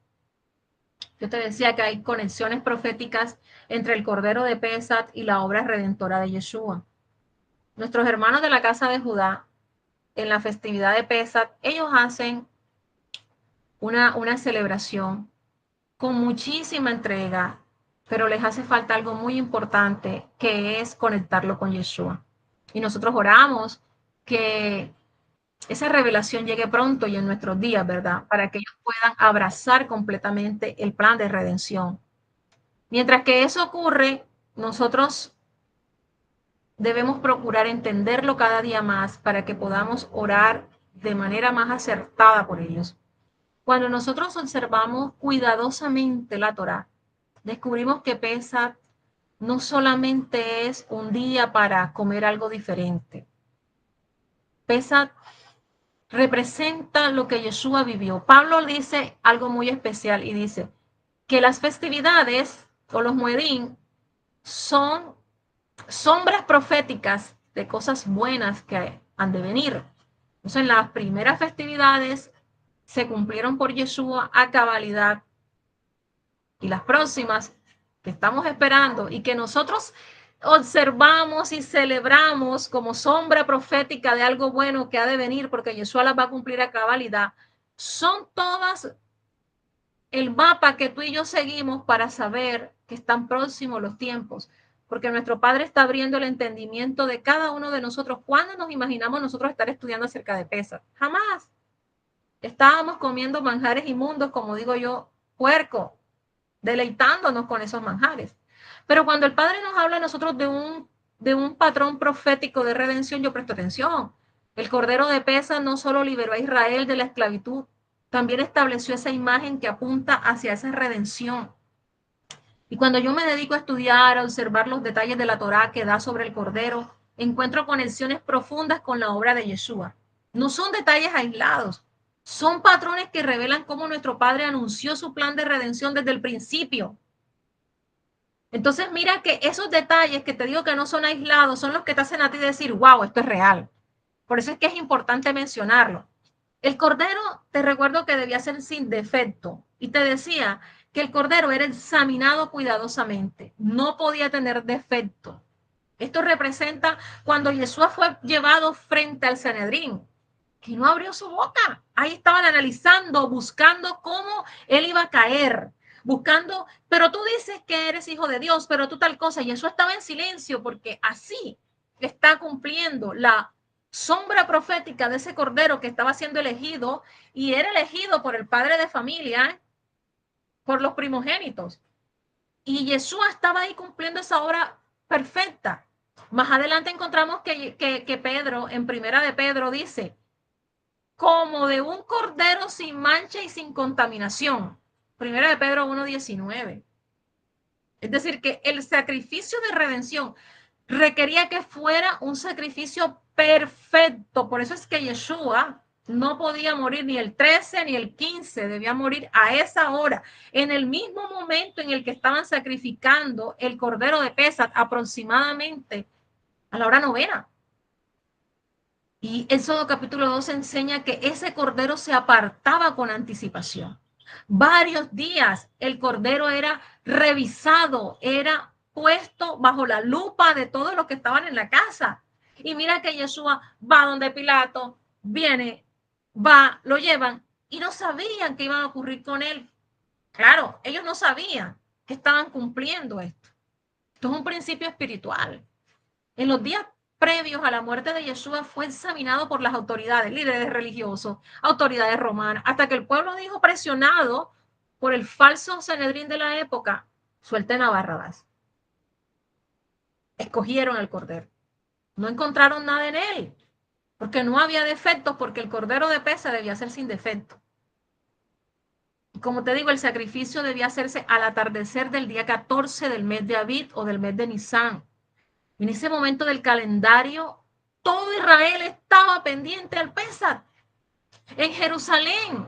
Yo te decía que hay conexiones proféticas entre el Cordero de Pesach y la obra redentora de Yeshua. Nuestros hermanos de la casa de Judá, en la festividad de Pesach, ellos hacen una celebración con muchísima entrega, pero les hace falta algo muy importante, que es conectarlo con Yeshua. Y nosotros oramos que esa revelación llegue pronto y en nuestros días, ¿verdad? Para que ellos puedan abrazar completamente el plan de redención. Mientras que eso ocurre, nosotros debemos procurar entenderlo cada día más para que podamos orar de manera más acertada por ellos. Cuando nosotros observamos cuidadosamente la Torá, descubrimos que Pesach no solamente es un día para comer algo diferente. Pesach representa lo que Yeshua vivió. Pablo dice algo muy especial y dice que las festividades o los muedín son sombras proféticas de cosas buenas que han de venir. Entonces, las primeras festividades se cumplieron por Yeshua a cabalidad, y las próximas que estamos esperando y que nosotros observamos y celebramos como sombra profética de algo bueno que ha de venir, porque Yeshua las va a cumplir a cabalidad, son todas el mapa que tú y yo seguimos para saber que están próximos los tiempos, porque nuestro Padre está abriendo el entendimiento de cada uno de nosotros. ¿Cuándo nos imaginamos nosotros estar estudiando acerca de Pesach? Jamás. Estábamos comiendo manjares inmundos, como digo yo, puerco, deleitándonos con esos manjares. Pero cuando el Padre nos habla a nosotros de un patrón profético de redención, yo presto atención. El Cordero de Pesach no solo liberó a Israel de la esclavitud, también estableció esa imagen que apunta hacia esa redención. Y cuando yo me dedico a estudiar, a observar los detalles de la Torá que da sobre el Cordero, encuentro conexiones profundas con la obra de Yeshua. No son detalles aislados, son patrones que revelan cómo nuestro Padre anunció su plan de redención desde el principio. Entonces mira que esos detalles que te digo que no son aislados son los que te hacen a ti decir, wow, esto es real. Por eso es que es importante mencionarlo. El cordero, te recuerdo que debía ser sin defecto. Y te decía que el cordero era examinado cuidadosamente. No podía tener defecto. Esto representa cuando Yeshua fue llevado frente al Sanedrín, que no abrió su boca. Ahí estaban analizando, buscando cómo él iba a caer, buscando, pero tú dices que eres hijo de Dios, pero tú tal cosa. Y Yeshua estaba en silencio porque así está cumpliendo la sombra profética de ese cordero que estaba siendo elegido y era elegido por el padre de familia, por los primogénitos. Y Yeshua estaba ahí cumpliendo esa obra perfecta. Más adelante encontramos que Pedro, en primera de Pedro, dice, como de un cordero sin mancha y sin contaminación. Primera de Pedro 1:19. Es decir, que el sacrificio de redención requería que fuera un sacrificio perfecto. Por eso es que Yeshua no podía morir ni el 13 ni el 15, debía morir a esa hora, en el mismo momento en el que estaban sacrificando el cordero de Pesach, aproximadamente a la hora novena. Y Éxodo capítulo 2 enseña que ese cordero se apartaba con anticipación. Varios días el cordero era revisado, era puesto bajo la lupa de todos los que estaban en la casa. Y mira que Yeshua va donde Pilato, viene, va, lo llevan y no sabían qué iba a ocurrir con él. Claro, ellos no sabían que estaban cumpliendo esto. Esto es un principio espiritual. En los días previos a la muerte de Yeshua fue examinado por las autoridades, líderes religiosos, autoridades romanas, hasta que el pueblo dijo, presionado por el falso Sanedrín de la época, suelten a Barrabás. Escogieron el cordero. No encontraron nada en él, porque no había defectos, porque el cordero de Pesach debía ser sin defecto. Y como te digo, el sacrificio debía hacerse al atardecer del día 14 del mes de Abib o del mes de Nisan. En ese momento del calendario, todo Israel estaba pendiente al Pesach. En Jerusalén,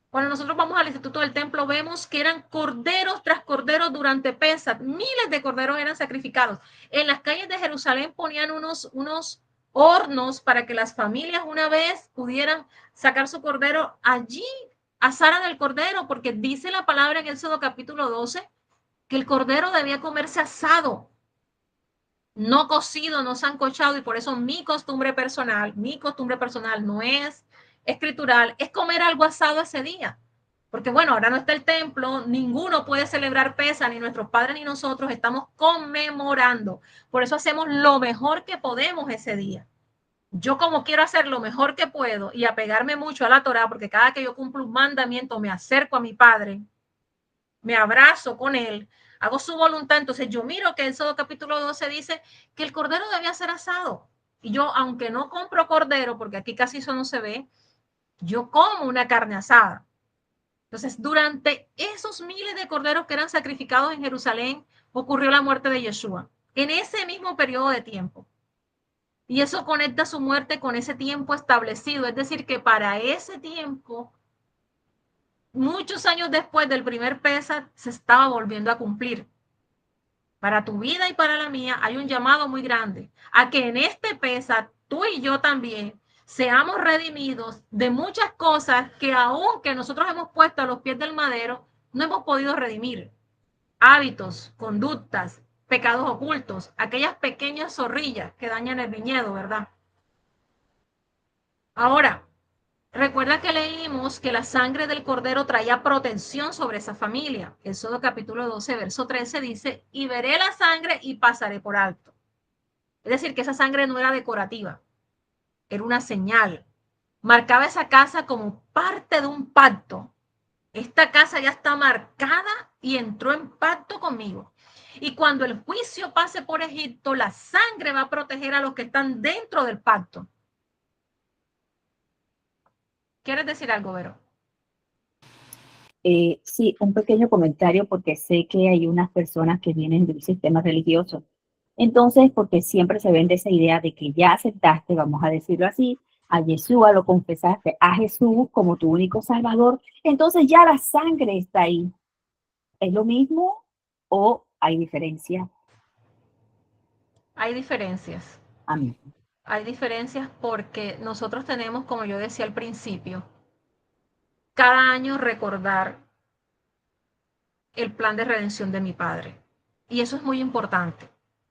cuando nosotros vamos al Instituto del Templo, vemos que eran corderos tras corderos durante Pesach. Miles de corderos eran sacrificados. En las calles de Jerusalén ponían unos hornos para que las familias una vez pudieran sacar su cordero allí, asaran el cordero, porque dice la palabra en Éxodo capítulo 12 que el cordero debía comerse asado, no cocido, no sancochado, y por eso mi costumbre personal no es escritural, es comer algo asado ese día. Porque bueno, ahora no está el templo, ninguno puede celebrar Pesach, ni nuestros padres ni nosotros, estamos conmemorando. Por eso hacemos lo mejor que podemos ese día. Yo como quiero hacer lo mejor que puedo y apegarme mucho a la Torá, porque cada que yo cumplo un mandamiento me acerco a mi Padre, me abrazo con él, hago su voluntad. Entonces yo miro que Éxodo capítulo 12 dice que el cordero debía ser asado. Y yo, aunque no compro cordero, porque aquí casi eso no se ve, yo como una carne asada. Entonces, durante esos miles de corderos que eran sacrificados en Jerusalén, ocurrió la muerte de Yeshua, en ese mismo periodo de tiempo. Y eso conecta su muerte con ese tiempo establecido. Es decir, que para ese tiempo, muchos años después del primer Pesach, se estaba volviendo a cumplir. para tu vida y para la mía, hay un llamado muy grande a que en este pesa, tú y yo también, seamos redimidos de muchas cosas que aunque nosotros hemos puesto a los pies del madero, no hemos podido redimir. Hábitos, conductas, pecados ocultos, aquellas pequeñas zorrillas que dañan el viñedo, ¿verdad? Ahora, recuerda que leímos que la sangre del cordero traía protección sobre esa familia. Éxodo capítulo 12, verso 13 dice, y veré la sangre y pasaré por alto. Es decir, que esa sangre no era decorativa, era una señal. Marcaba esa casa como parte de un pacto. Esta casa ya está marcada y entró en pacto conmigo. Y cuando el juicio pase por Egipto, la sangre va a proteger a los que están dentro del pacto. ¿Quieres decir algo, Vero? Sí, un pequeño comentario porque sé que hay unas personas que vienen del sistema religioso. Entonces, porque siempre se vende esa idea de que ya aceptaste, vamos a decirlo así, a Yeshua, lo confesaste a Jesús como tu único salvador, entonces ya la sangre está ahí. ¿Es lo mismo o hay diferencia? Hay diferencias. Amén. Hay diferencias porque nosotros tenemos, como yo decía al principio, cada año recordar el plan de redención de mi padre. Y eso es muy importante,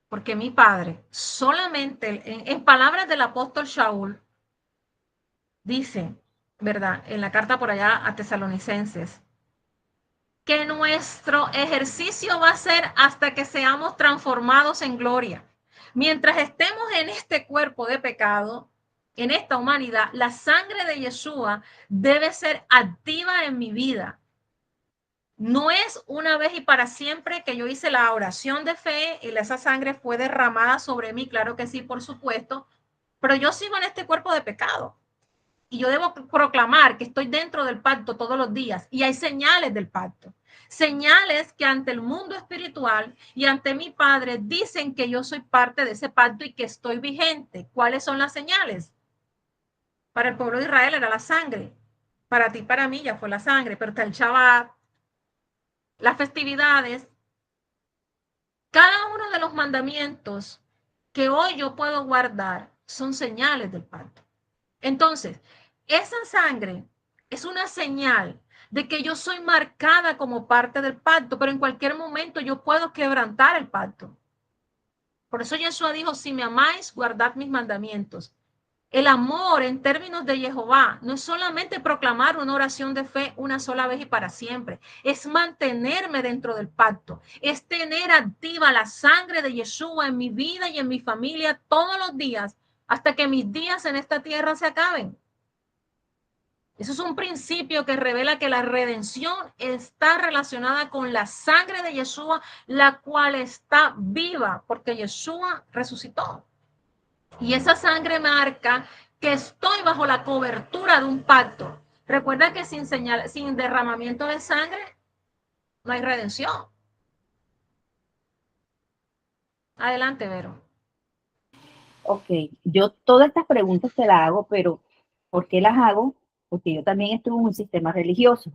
porque mi padre solamente, en palabras del apóstol Shaul, dice, ¿verdad? En la carta por allá a Tesalonicenses, que nuestro ejercicio va a ser hasta que seamos transformados en gloria. Mientras estemos en este cuerpo de pecado, en esta humanidad, la sangre de Yeshua debe ser activa en mi vida. No es una vez y para siempre que yo hice la oración de fe y esa sangre fue derramada sobre mí, claro que sí, por supuesto, pero yo sigo en este cuerpo de pecado y yo debo proclamar que estoy dentro del pacto todos los días y hay señales del pacto. Señales que ante el mundo espiritual y ante mi Padre dicen que yo soy parte de ese pacto y que estoy vigente. ¿Cuáles son las señales? Para el pueblo de Israel era la sangre. Para ti, para mí ya fue la sangre, pero está el Shabbat, las festividades, cada uno de los mandamientos que hoy yo puedo guardar son señales del pacto. Entonces, esa sangre es una señal de que yo soy marcada como parte del pacto, pero en cualquier momento yo puedo quebrantar el pacto. Por eso Yeshua dijo, si me amáis, guardad mis mandamientos. El amor en términos de Jehová no es solamente proclamar una oración de fe una sola vez y para siempre, es mantenerme dentro del pacto, es tener activa la sangre de Yeshua en mi vida y en mi familia todos los días hasta que mis días en esta tierra se acaben. Eso es un principio que revela que la redención está relacionada con la sangre de Yeshua, la cual está viva porque Yeshua resucitó. Y esa sangre marca que estoy bajo la cobertura de un pacto. Recuerda que sin derramamiento de sangre no hay redención. Adelante, Vero. Ok, yo todas estas preguntas te las hago, pero ¿por qué las hago? Porque yo también estuve en un sistema religioso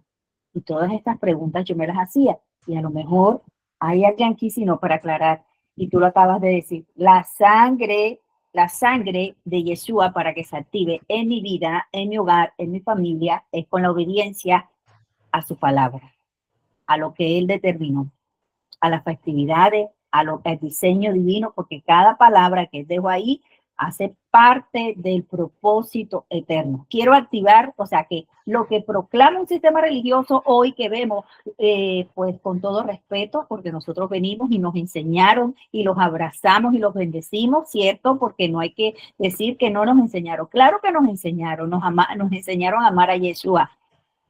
y todas estas preguntas yo me las hacía y a lo mejor hay alguien aquí, sino para aclarar, y tú lo acabas de decir, la sangre de Yeshua para que se active en mi vida, en mi hogar, en mi familia, es con la obediencia a su palabra, a lo que él determinó, a las festividades, al diseño divino, porque cada palabra que dejo ahí hace parte del propósito eterno. Quiero activar, o sea, que lo que proclama un sistema religioso hoy que vemos, pues con todo respeto, porque nosotros venimos y nos enseñaron y los abrazamos y los bendecimos, ¿cierto? Porque no hay que decir que no nos enseñaron. Claro que nos enseñaron, nos enseñaron a amar a Yeshua,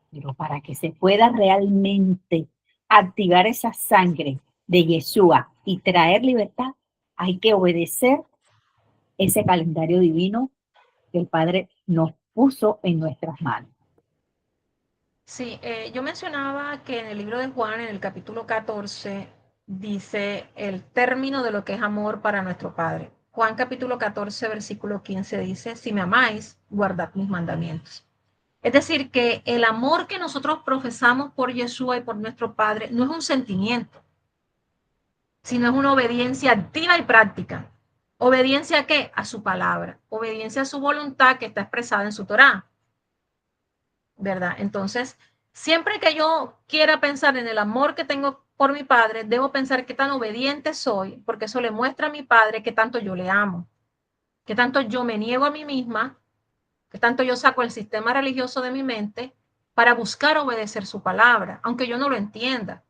pero para que se pueda realmente activar esa sangre de Yeshua y traer libertad, hay que obedecer ese calendario divino que el Padre nos puso en nuestras manos. Sí, yo mencionaba que en el libro de Juan, en el capítulo 14, dice el término de lo que es amor para nuestro Padre. Juan capítulo 14, versículo 15 dice, si me amáis, guardad mis mandamientos. Es decir, que el amor que nosotros profesamos por Yeshua y por nuestro Padre no es un sentimiento, sino es una obediencia activa y práctica. ¿Obediencia a qué? A su palabra. Obediencia a su voluntad que está expresada en su Torá. ¿Verdad? Entonces, siempre que yo quiera pensar en el amor que tengo por mi padre, debo pensar qué tan obediente soy, porque eso le muestra a mi padre qué tanto yo le amo, qué tanto yo me niego a mí misma, qué tanto yo saco el sistema religioso de mi mente para buscar obedecer su palabra, aunque yo no lo entienda.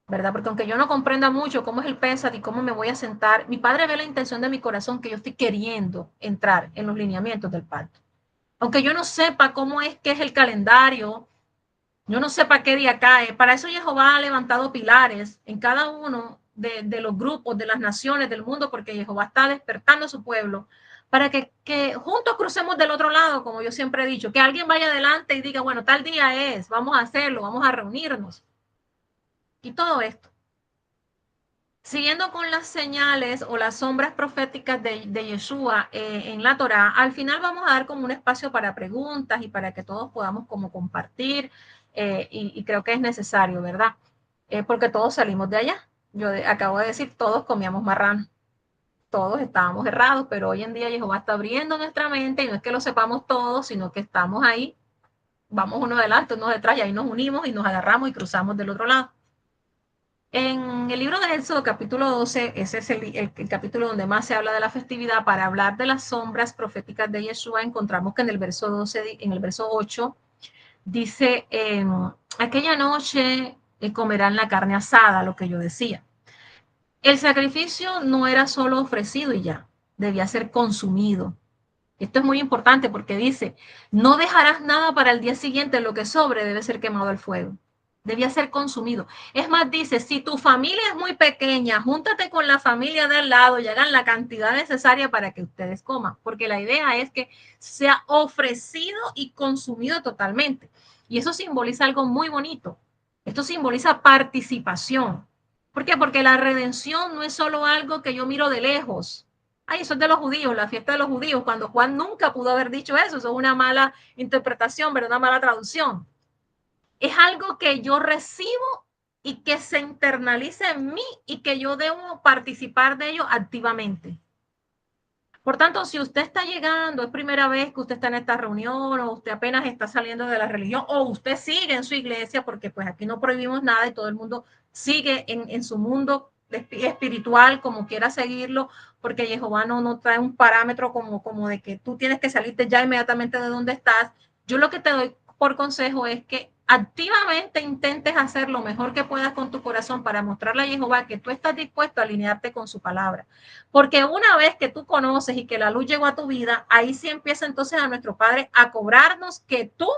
¿Verdad? Porque aunque yo no comprenda mucho cómo es el PESAT y cómo me voy a sentar, mi padre ve la intención de mi corazón que yo estoy queriendo entrar en los lineamientos del pacto. Aunque yo no sepa cómo es que es el calendario, yo no sepa qué día cae, para eso Jehová ha levantado pilares en cada uno de los grupos, de las naciones del mundo, porque Jehová está despertando a su pueblo para que juntos crucemos del otro lado, como yo siempre he dicho, que alguien vaya adelante y diga, bueno, tal día es, vamos a hacerlo, vamos a reunirnos. Y todo esto. Siguiendo con las señales o las sombras proféticas de Yeshua en la Torá, al final vamos a dar como un espacio para preguntas y para que todos podamos como compartir y creo que es necesario, ¿verdad? Porque todos salimos de allá. Acabo de decir, todos comíamos marrano, todos estábamos errados, pero hoy en día Jehová está abriendo nuestra mente y no es que lo sepamos todos, sino que estamos ahí, vamos uno adelante, uno detrás y ahí nos unimos y nos agarramos y cruzamos del otro lado. En el libro de Éxodo, capítulo 12, ese es el capítulo donde más se habla de la festividad. Para hablar de las sombras proféticas de Yeshua, encontramos que en el verso 12, en el verso 8, dice, aquella noche comerán la carne asada, lo que yo decía. El sacrificio no era solo ofrecido y ya, debía ser consumido. Esto es muy importante porque dice, no dejarás nada para el día siguiente, lo que sobre debe ser quemado al fuego. Debía ser consumido. Es más, dice, si tu familia es muy pequeña, júntate con la familia de al lado y hagan la cantidad necesaria para que ustedes coman, porque la idea es que sea ofrecido y consumido totalmente. Y eso simboliza algo muy bonito. Esto simboliza participación. ¿Por qué? Porque la redención no es solo algo que yo miro de lejos. Ay, eso es de los judíos, la fiesta de los judíos, cuando Juan nunca pudo haber dicho eso es una mala interpretación, pero una mala traducción. Es algo que yo recibo y que se internaliza en mí y que yo debo participar de ello activamente. Por tanto, si usted está llegando, es primera vez que usted está en esta reunión o usted apenas está saliendo de la religión o usted sigue en su iglesia, porque pues aquí no prohibimos nada y todo el mundo sigue en su mundo espiritual como quiera seguirlo, porque Jehová no trae un parámetro como de que tú tienes que salirte ya inmediatamente de donde estás. Yo lo que te doy por consejo es que activamente intentes hacer lo mejor que puedas con tu corazón para mostrarle a Jehová que tú estás dispuesto a alinearte con su palabra. Porque una vez que tú conoces y que la luz llegó a tu vida, ahí sí empieza entonces a nuestro Padre a cobrarnos que tú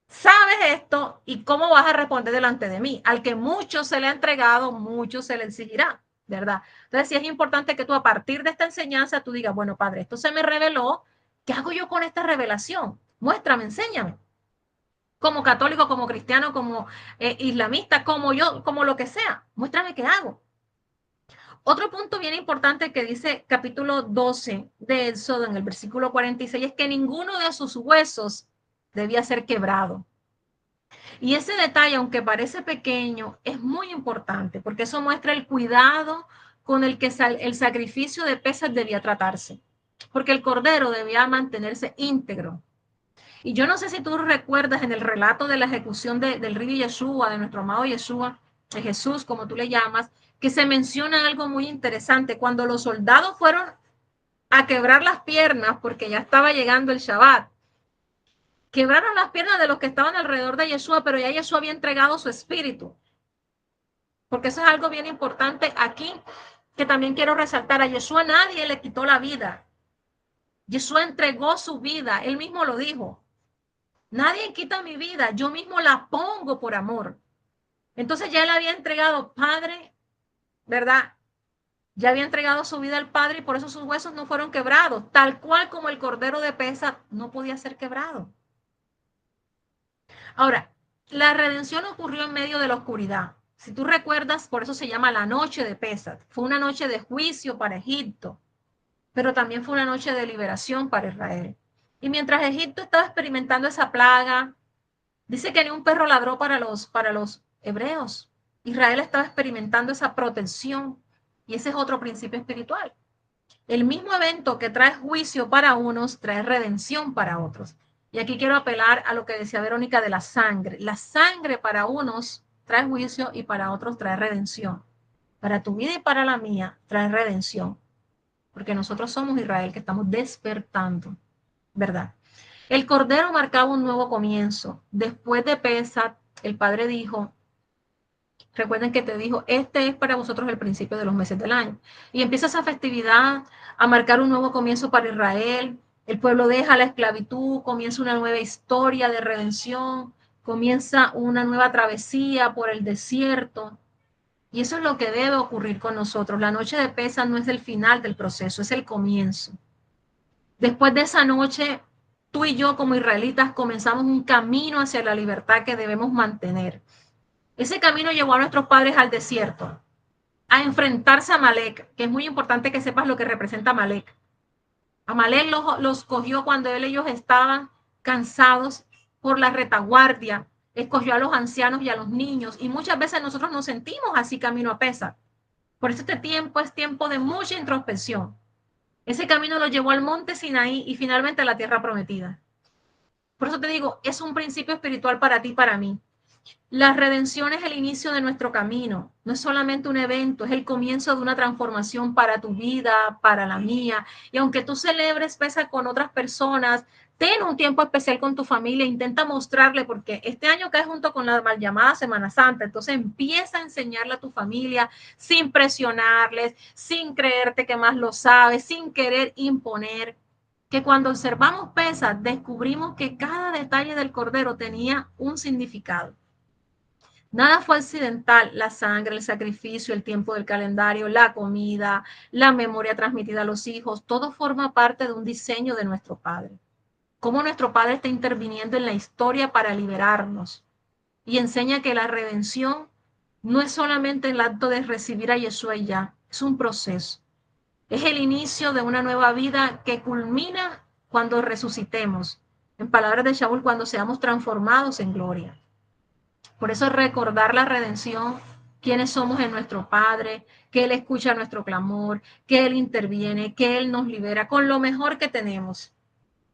sabes esto y cómo vas a responder delante de mí. Al que mucho se le ha entregado, mucho se le exigirá, ¿verdad? Entonces sí es importante que tú a partir de esta enseñanza tú digas, bueno, Padre, esto se me reveló, ¿qué hago yo con esta revelación? Muéstrame, enséñame. Como católico, como cristiano, como islamista, como yo, como lo que sea, muéstrame qué hago. Otro punto bien importante que dice capítulo 12 de Éxodo en el versículo 46 es que ninguno de sus huesos debía ser quebrado. Y ese detalle, aunque parece pequeño, es muy importante porque eso muestra el cuidado con el que el sacrificio de pesas debía tratarse. Porque el cordero debía mantenerse íntegro. Y yo no sé si tú recuerdas en el relato de la ejecución del Ribi Yeshua, de nuestro amado Yeshua, de Jesús, como tú le llamas, que se menciona algo muy interesante. Cuando los soldados fueron a quebrar las piernas, porque ya estaba llegando el Shabbat, quebraron las piernas de los que estaban alrededor de Yeshua, pero ya Yeshua había entregado su espíritu. Porque eso es algo bien importante aquí, que también quiero resaltar. A Yeshua nadie le quitó la vida. Yeshua entregó su vida, él mismo lo dijo. Nadie quita mi vida, yo mismo la pongo por amor. Entonces ya él había entregado, Padre, ¿verdad? Ya había entregado su vida al Padre y por eso sus huesos no fueron quebrados, tal cual como el cordero de Pesach no podía ser quebrado. Ahora, la redención ocurrió en medio de la oscuridad. Si tú recuerdas, por eso se llama la noche de Pesach. Fue una noche de juicio para Egipto, pero también fue una noche de liberación para Israel. Y mientras Egipto estaba experimentando esa plaga, dice que ni un perro ladró para los hebreos. Israel estaba experimentando esa protección y ese es otro principio espiritual. El mismo evento que trae juicio para unos, trae redención para otros. Y aquí quiero apelar a lo que decía Verónica de la sangre. La sangre para unos trae juicio y para otros trae redención. Para tu vida y para la mía trae redención. Porque nosotros somos Israel que estamos despertando, ¿verdad? El Cordero marcaba un nuevo comienzo. Después de Pesach, el Padre dijo, recuerden que te dijo, este es para vosotros el principio de los meses del año. Y empieza esa festividad a marcar un nuevo comienzo para Israel. El pueblo deja la esclavitud, comienza una nueva historia de redención, comienza una nueva travesía por el desierto. Y eso es lo que debe ocurrir con nosotros. La noche de Pesach no es el final del proceso, es el comienzo. Después de esa noche, tú y yo como israelitas comenzamos un camino hacia la libertad que debemos mantener. Ese camino llevó a nuestros padres al desierto, a enfrentarse a Amalek, que es muy importante que sepas lo que representa Amalek. Amalek los cogió cuando ellos estaban cansados por la retaguardia, escogió a los ancianos y a los niños, y muchas veces nosotros nos sentimos así camino a Pesach. Por eso este tiempo es tiempo de mucha introspección. Ese camino lo llevó al monte Sinaí y finalmente a la tierra prometida. Por eso te digo, es un principio espiritual para ti y para mí. La redención es el inicio de nuestro camino, no es solamente un evento, es el comienzo de una transformación para tu vida, para la mía. Y aunque tú celebres Pesach con otras personas, ten un tiempo especial con tu familia, intenta mostrarle, porque este año cae junto con la mal llamada Semana Santa, entonces empieza a enseñarle a tu familia sin presionarles, sin creerte que más lo sabes, sin querer imponer. Que cuando observamos Pesach, descubrimos que cada detalle del cordero tenía un significado. Nada fue accidental, la sangre, el sacrificio, el tiempo del calendario, la comida, la memoria transmitida a los hijos, todo forma parte de un diseño de nuestro Padre. Cómo nuestro Padre está interviniendo en la historia para liberarnos y enseña que la redención no es solamente el acto de recibir a Yeshua y ya, es un proceso. Es el inicio de una nueva vida que culmina cuando resucitemos. En palabras de Shaul, cuando seamos transformados en gloria. Por eso recordar la redención, quiénes somos en nuestro Padre, que Él escucha nuestro clamor, que Él interviene, que Él nos libera con lo mejor que tenemos.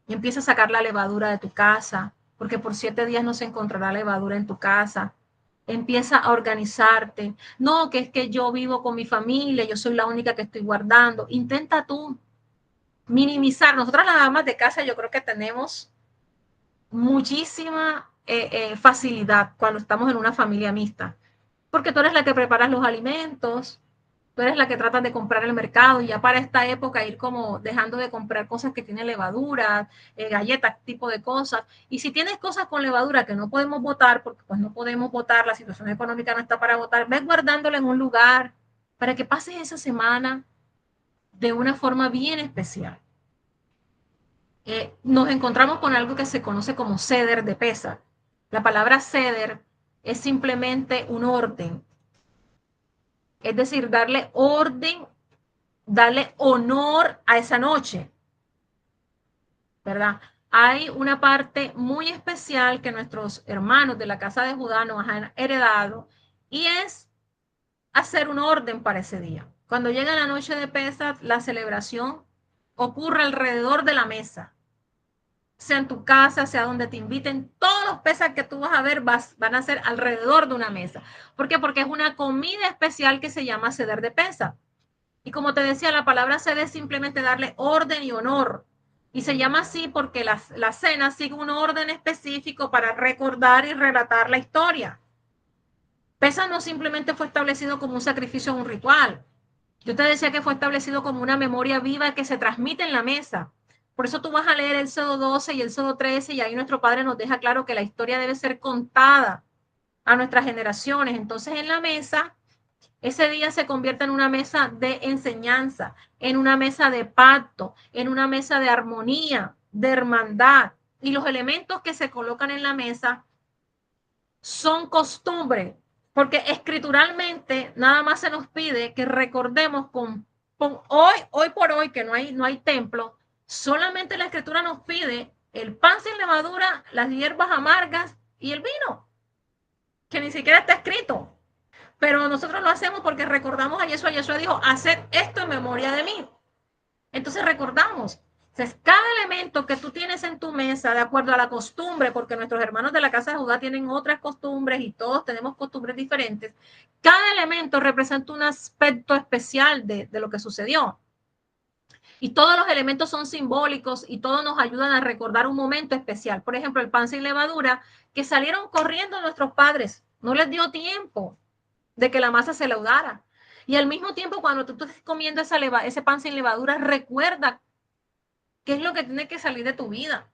Y empieza a sacar la levadura de tu casa, porque por 7 días no se encontrará levadura en tu casa. Empieza a organizarte. No, que es que yo vivo con mi familia, yo soy la única que estoy guardando. Intenta tú minimizar. Nosotras las amas de casa yo creo que tenemos muchísima facilidad cuando estamos en una familia mixta, porque tú eres la que preparas los alimentos, tú eres la que tratas de comprar el mercado y ya para esta época ir como dejando de comprar cosas que tienen levaduras, galletas, tipo de cosas. Y si tienes cosas con levadura que no podemos botar, porque pues no podemos botar, la situación económica no está para botar, ves guardándolo en un lugar para que pases esa semana de una forma bien especial. Nos encontramos con algo que se conoce como ceder de pesa. La palabra ceder es simplemente un orden, es decir, darle orden, darle honor a esa noche, ¿verdad? Hay una parte muy especial que nuestros hermanos de la casa de Judá nos han heredado y es hacer un orden para ese día. Cuando llega la noche de Pesach, la celebración ocurre alrededor de la mesa. Sea en tu casa, sea donde te inviten, todos los pesas que tú vas a ver van a ser alrededor de una mesa. ¿Por qué? Porque es una comida especial que se llama ceder de pesa. Y como te decía, la palabra ceder es simplemente darle orden y honor. Y se llama así porque la cena sigue un orden específico para recordar y relatar la historia. Pesa no simplemente fue establecido como un sacrificio o un ritual. Yo te decía que fue establecido como una memoria viva que se transmite en la mesa. Por eso tú vas a leer el Éxodo 12 y el Éxodo 13 y ahí nuestro Padre nos deja claro que la historia debe ser contada a nuestras generaciones. Entonces en la mesa, ese día se convierte en una mesa de enseñanza, en una mesa de pacto, en una mesa de armonía, de hermandad. Y los elementos que se colocan en la mesa son costumbre, porque escrituralmente nada más se nos pide que recordemos con hoy por hoy que no hay templo, solamente la escritura nos pide el pan sin levadura, las hierbas amargas y el vino, que ni siquiera está escrito. pero nosotros lo hacemos porque recordamos a Yeshua. Yeshua dijo, haced esto en memoria de mí. Entonces recordamos. Entonces, cada elemento que tú tienes en tu mesa, de acuerdo a la costumbre, porque nuestros hermanos de la casa de Judá tienen otras costumbres y todos tenemos costumbres diferentes, cada elemento representa un aspecto especial de lo que sucedió. Y todos los elementos son simbólicos y todos nos ayudan a recordar un momento especial. Por ejemplo, el pan sin levadura, que salieron corriendo nuestros padres, no les dio tiempo de que la masa se leudara. Y al mismo tiempo, cuando tú estés comiendo ese pan sin levadura, recuerda qué es lo que tiene que salir de tu vida.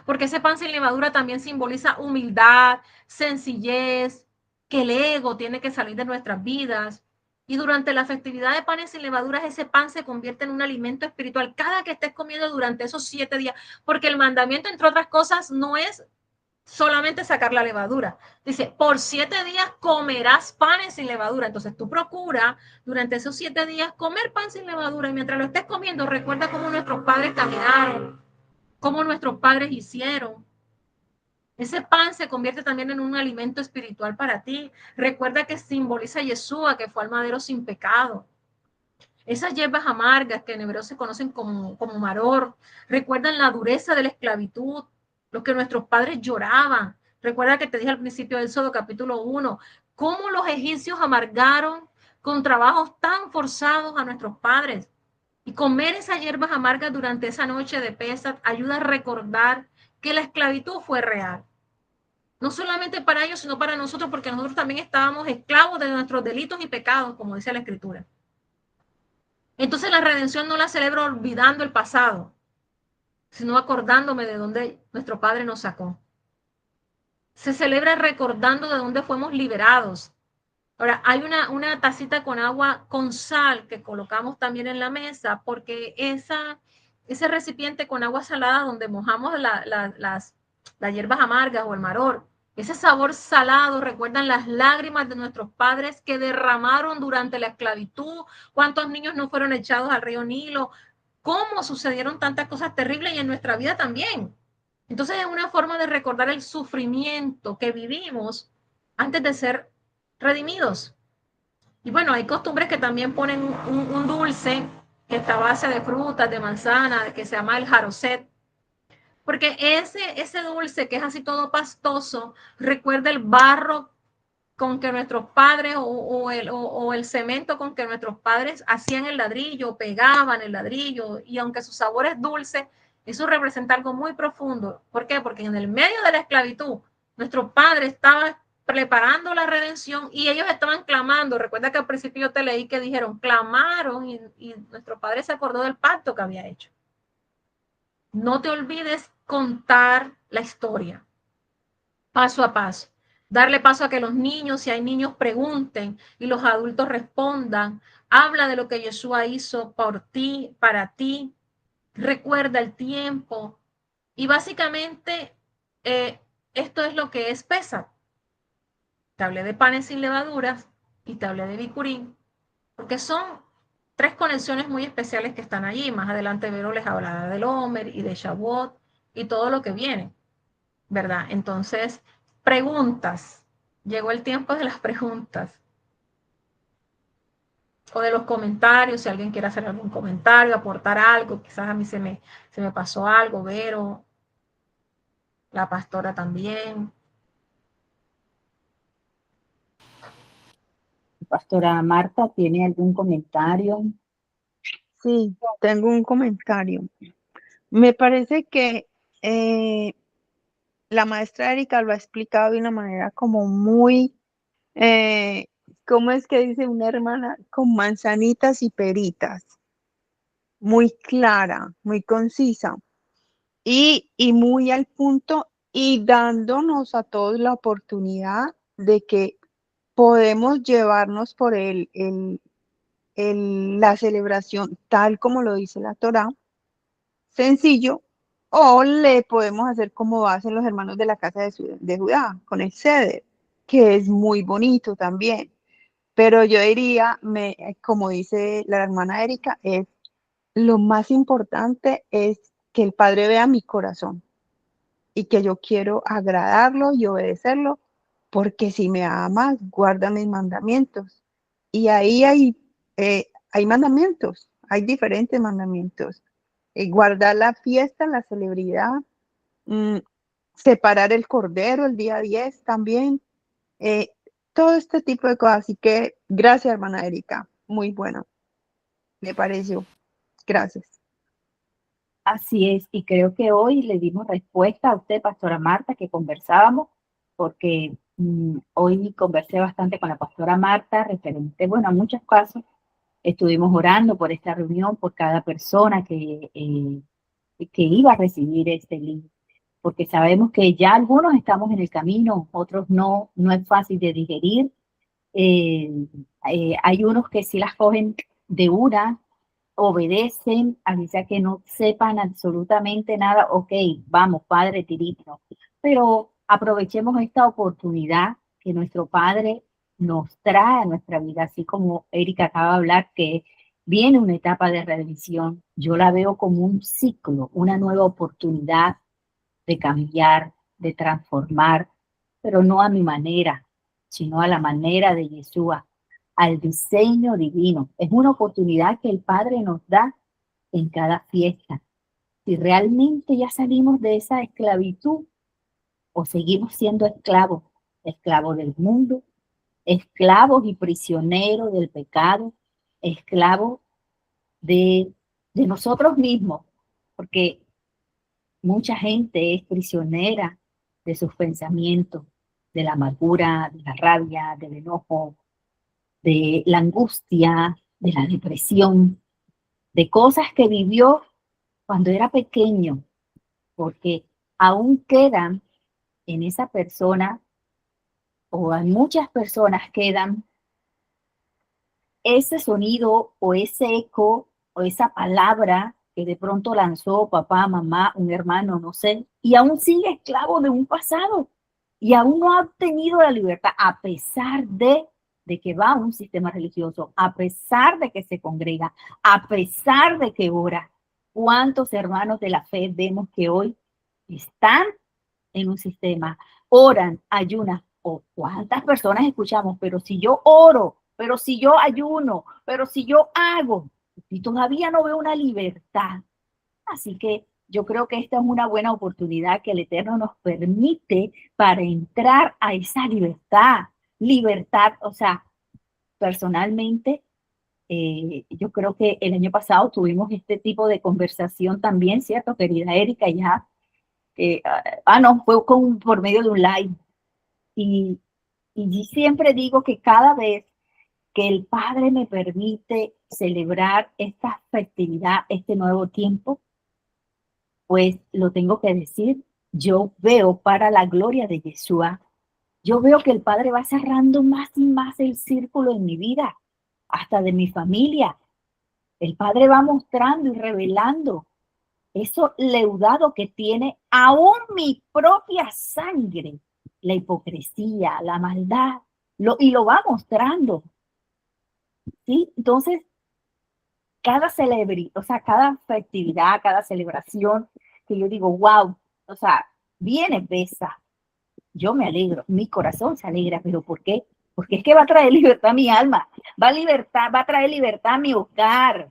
Porque ese pan sin levadura también simboliza humildad, sencillez, que el ego tiene que salir de nuestras vidas. Y durante la festividad de panes sin levaduras, ese pan se convierte en un alimento espiritual cada que estés comiendo durante esos 7 días. Porque el mandamiento, entre otras cosas, no es solamente sacar la levadura. Dice, por 7 días comerás panes sin levadura. Entonces tú procura durante esos 7 días comer pan sin levadura. Y mientras lo estés comiendo, recuerda cómo nuestros padres caminaron, cómo nuestros padres hicieron. Ese pan se convierte también en un alimento espiritual para ti. Recuerda que simboliza a Yeshua, que fue al madero sin pecado. Esas hierbas amargas que en hebreo se conocen como maror, recuerdan la dureza de la esclavitud, lo que nuestros padres lloraban. Recuerda que te dije al principio del Éxodo capítulo 1, cómo los egipcios amargaron con trabajos tan forzados a nuestros padres. Y comer esas hierbas amargas durante esa noche de Pesach ayuda a recordar que la esclavitud fue real. No solamente para ellos, sino para nosotros, porque nosotros también estábamos esclavos de nuestros delitos y pecados, como dice la Escritura. Entonces la redención no la celebro olvidando el pasado, sino acordándome de dónde nuestro Padre nos sacó. Se celebra recordando de dónde fuimos liberados. Ahora, hay una tacita con agua con sal que colocamos también en la mesa porque ese recipiente con agua salada donde mojamos las hierbas amargas o el maror, ese sabor salado recuerdan las lágrimas de nuestros padres que derramaron durante la esclavitud, cuántos niños no fueron echados al río Nilo, cómo sucedieron tantas cosas terribles y en nuestra vida también. Entonces es una forma de recordar el sufrimiento que vivimos antes de ser redimidos. Y bueno, hay costumbres que también ponen un dulce que está a base de frutas, de manzana, que se llama el jaroset. Porque ese dulce que es así todo pastoso, recuerda el barro con que nuestros padres o el cemento con que nuestros padres hacían el ladrillo, pegaban el ladrillo, y aunque su sabor es dulce, eso representa algo muy profundo. ¿Por qué? Porque en el medio de la esclavitud, nuestro padre estaba preparando la redención y ellos estaban clamando. Recuerda que al principio yo te leí que dijeron, clamaron y nuestro padre se acordó del pacto que había hecho. No te olvides contar la historia, paso a paso. Darle paso a que los niños, si hay niños, pregunten y los adultos respondan. Habla de lo que Yeshua hizo por ti, para ti. Recuerda el tiempo. Y básicamente, esto es lo que es Pesach. Te hablé de panes sin levaduras y te hablé de bicurín, porque son 3 conexiones muy especiales que están allí. Más adelante Vero les hablará del Omer y de Shavuot y todo lo que viene, ¿verdad? Entonces, preguntas. Llegó el tiempo de las preguntas o de los comentarios. Si alguien quiere hacer algún comentario, aportar algo, quizás a mí se me pasó algo, Vero, la pastora también. Pastora Marta, ¿tiene algún comentario? Sí, tengo un comentario. Me parece que la maestra Erika lo ha explicado de una manera como muy, ¿cómo es que dice una hermana? Con manzanitas y peritas, muy clara, muy concisa y muy al punto y dándonos a todos la oportunidad de que podemos llevarnos por la celebración tal como lo dice la Torá, sencillo, o le podemos hacer como hacen los hermanos de la casa de Judá, con el ceder, que es muy bonito también. Pero yo diría, como dice la hermana Erika, lo más importante es que el Padre vea mi corazón y que yo quiero agradarlo y obedecerlo porque si me amas, guarda mis mandamientos. Y ahí hay mandamientos, hay diferentes mandamientos. Guardar la fiesta, la celebridad, mm, separar el cordero el día 10 también, eh, todo este tipo de cosas. Así que gracias, hermana Erika, muy bueno, me pareció. Gracias. Así es, y creo que hoy le dimos respuesta a usted, Pastora Marta, que conversábamos, porque hoy conversé bastante con la Pastora Marta referente, bueno, a muchos casos. Estuvimos orando por esta reunión, por cada persona que iba a recibir este link, porque sabemos que ya algunos estamos en el camino, otros no, no es fácil de digerir. Eh, Hay unos que sí las cogen de una, obedecen, así sea que no sepan absolutamente nada, ok, vamos, Padre, tirito. Pero aprovechemos esta oportunidad que nuestro Padre nos trae a nuestra vida, así como Erika acaba de hablar, que viene una etapa de redención. Yo la veo como un ciclo, una nueva oportunidad de cambiar, de transformar, pero no a mi manera, sino a la manera de Yeshua, al diseño divino. Es una oportunidad que el Padre nos da en cada fiesta. Si realmente ya salimos de esa esclavitud o seguimos siendo esclavos, esclavos del mundo, esclavos y prisioneros del pecado, esclavos de, de nosotros mismos, porque mucha gente es prisionera de sus pensamientos, de la amargura, de la rabia, del enojo, de la angustia, de la depresión, de cosas que vivió cuando era pequeño, porque aún quedan en esa persona o en muchas personas quedan ese sonido o ese eco o esa palabra que de pronto lanzó papá, mamá, un hermano, no sé, y aún sigue esclavo de un pasado y aún no ha obtenido la libertad a pesar de que va a un sistema religioso, a pesar de que se congrega, a pesar de que ora. ¿Cuántos hermanos de la fe vemos que hoy están en un sistema, oran, ayunan? ¿O cuántas personas escuchamos? Pero si yo oro, pero si yo ayuno, pero si yo hago, y todavía no veo una libertad. Así que yo creo que esta es una buena oportunidad que el Eterno nos permite para entrar a esa libertad. Libertad, o sea, personalmente, yo creo que el año pasado tuvimos este tipo de conversación también, ¿cierto, querida Erika? Ya, no, fue por medio de un live. Y, y siempre digo que cada vez que el Padre me permite celebrar esta festividad, este nuevo tiempo, pues lo tengo que decir, yo veo para la gloria de Yeshua, yo veo que el Padre va cerrando más y más el círculo en mi vida, hasta de mi familia. El Padre va mostrando y revelando eso leudado que tiene aún mi propia sangre, la hipocresía, la maldad, y lo va mostrando. ¿Sí? Entonces, o sea, cada festividad, cada celebración, que yo digo, wow, o sea, viene besa, yo me alegro, mi corazón se alegra, pero ¿por qué? Porque es que va a traer libertad a mi alma, va a traer libertad a mi hogar,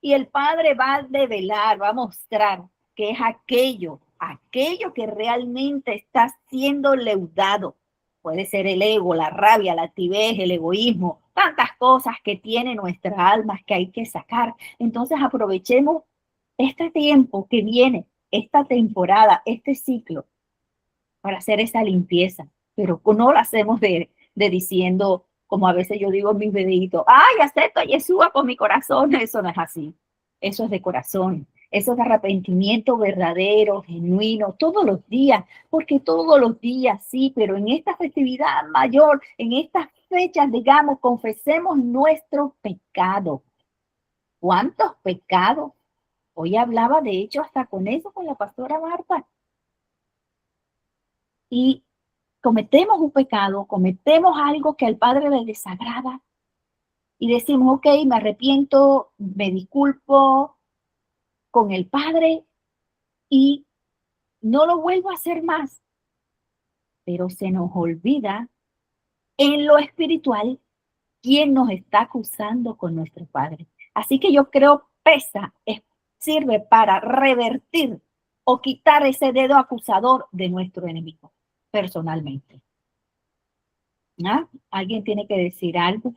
y el Padre va a develar, va a mostrar que es aquello que realmente está siendo leudado. Puede ser el ego, la rabia, la altivez, el egoísmo, tantas cosas que tiene nuestra alma que hay que sacar. Entonces aprovechemos este tiempo que viene, esta temporada, este ciclo, para hacer esa limpieza. Pero no lo hacemos de diciendo, como a veces yo digo en mis videitos, ay, acepto a Yeshua con mi corazón. Eso no es así. Eso es de corazón. Eso es de arrepentimiento verdadero, genuino, todos los días, porque todos los días sí, pero en esta festividad mayor, en estas fechas, digamos, confesemos nuestro pecado. ¿Cuántos pecados? Hoy hablaba, de hecho, hasta con eso, con la pastora Marta. Y cometemos un pecado, cometemos algo que al Padre le desagrada y decimos, ok, me arrepiento, me disculpo con el Padre y no lo vuelvo a hacer más. pero se nos olvida en lo espiritual quién nos está acusando con nuestro Padre. Así que yo creo sirve para revertir o quitar ese dedo acusador de nuestro enemigo, personalmente. ¿Ah? ¿Alguien tiene que decir algo?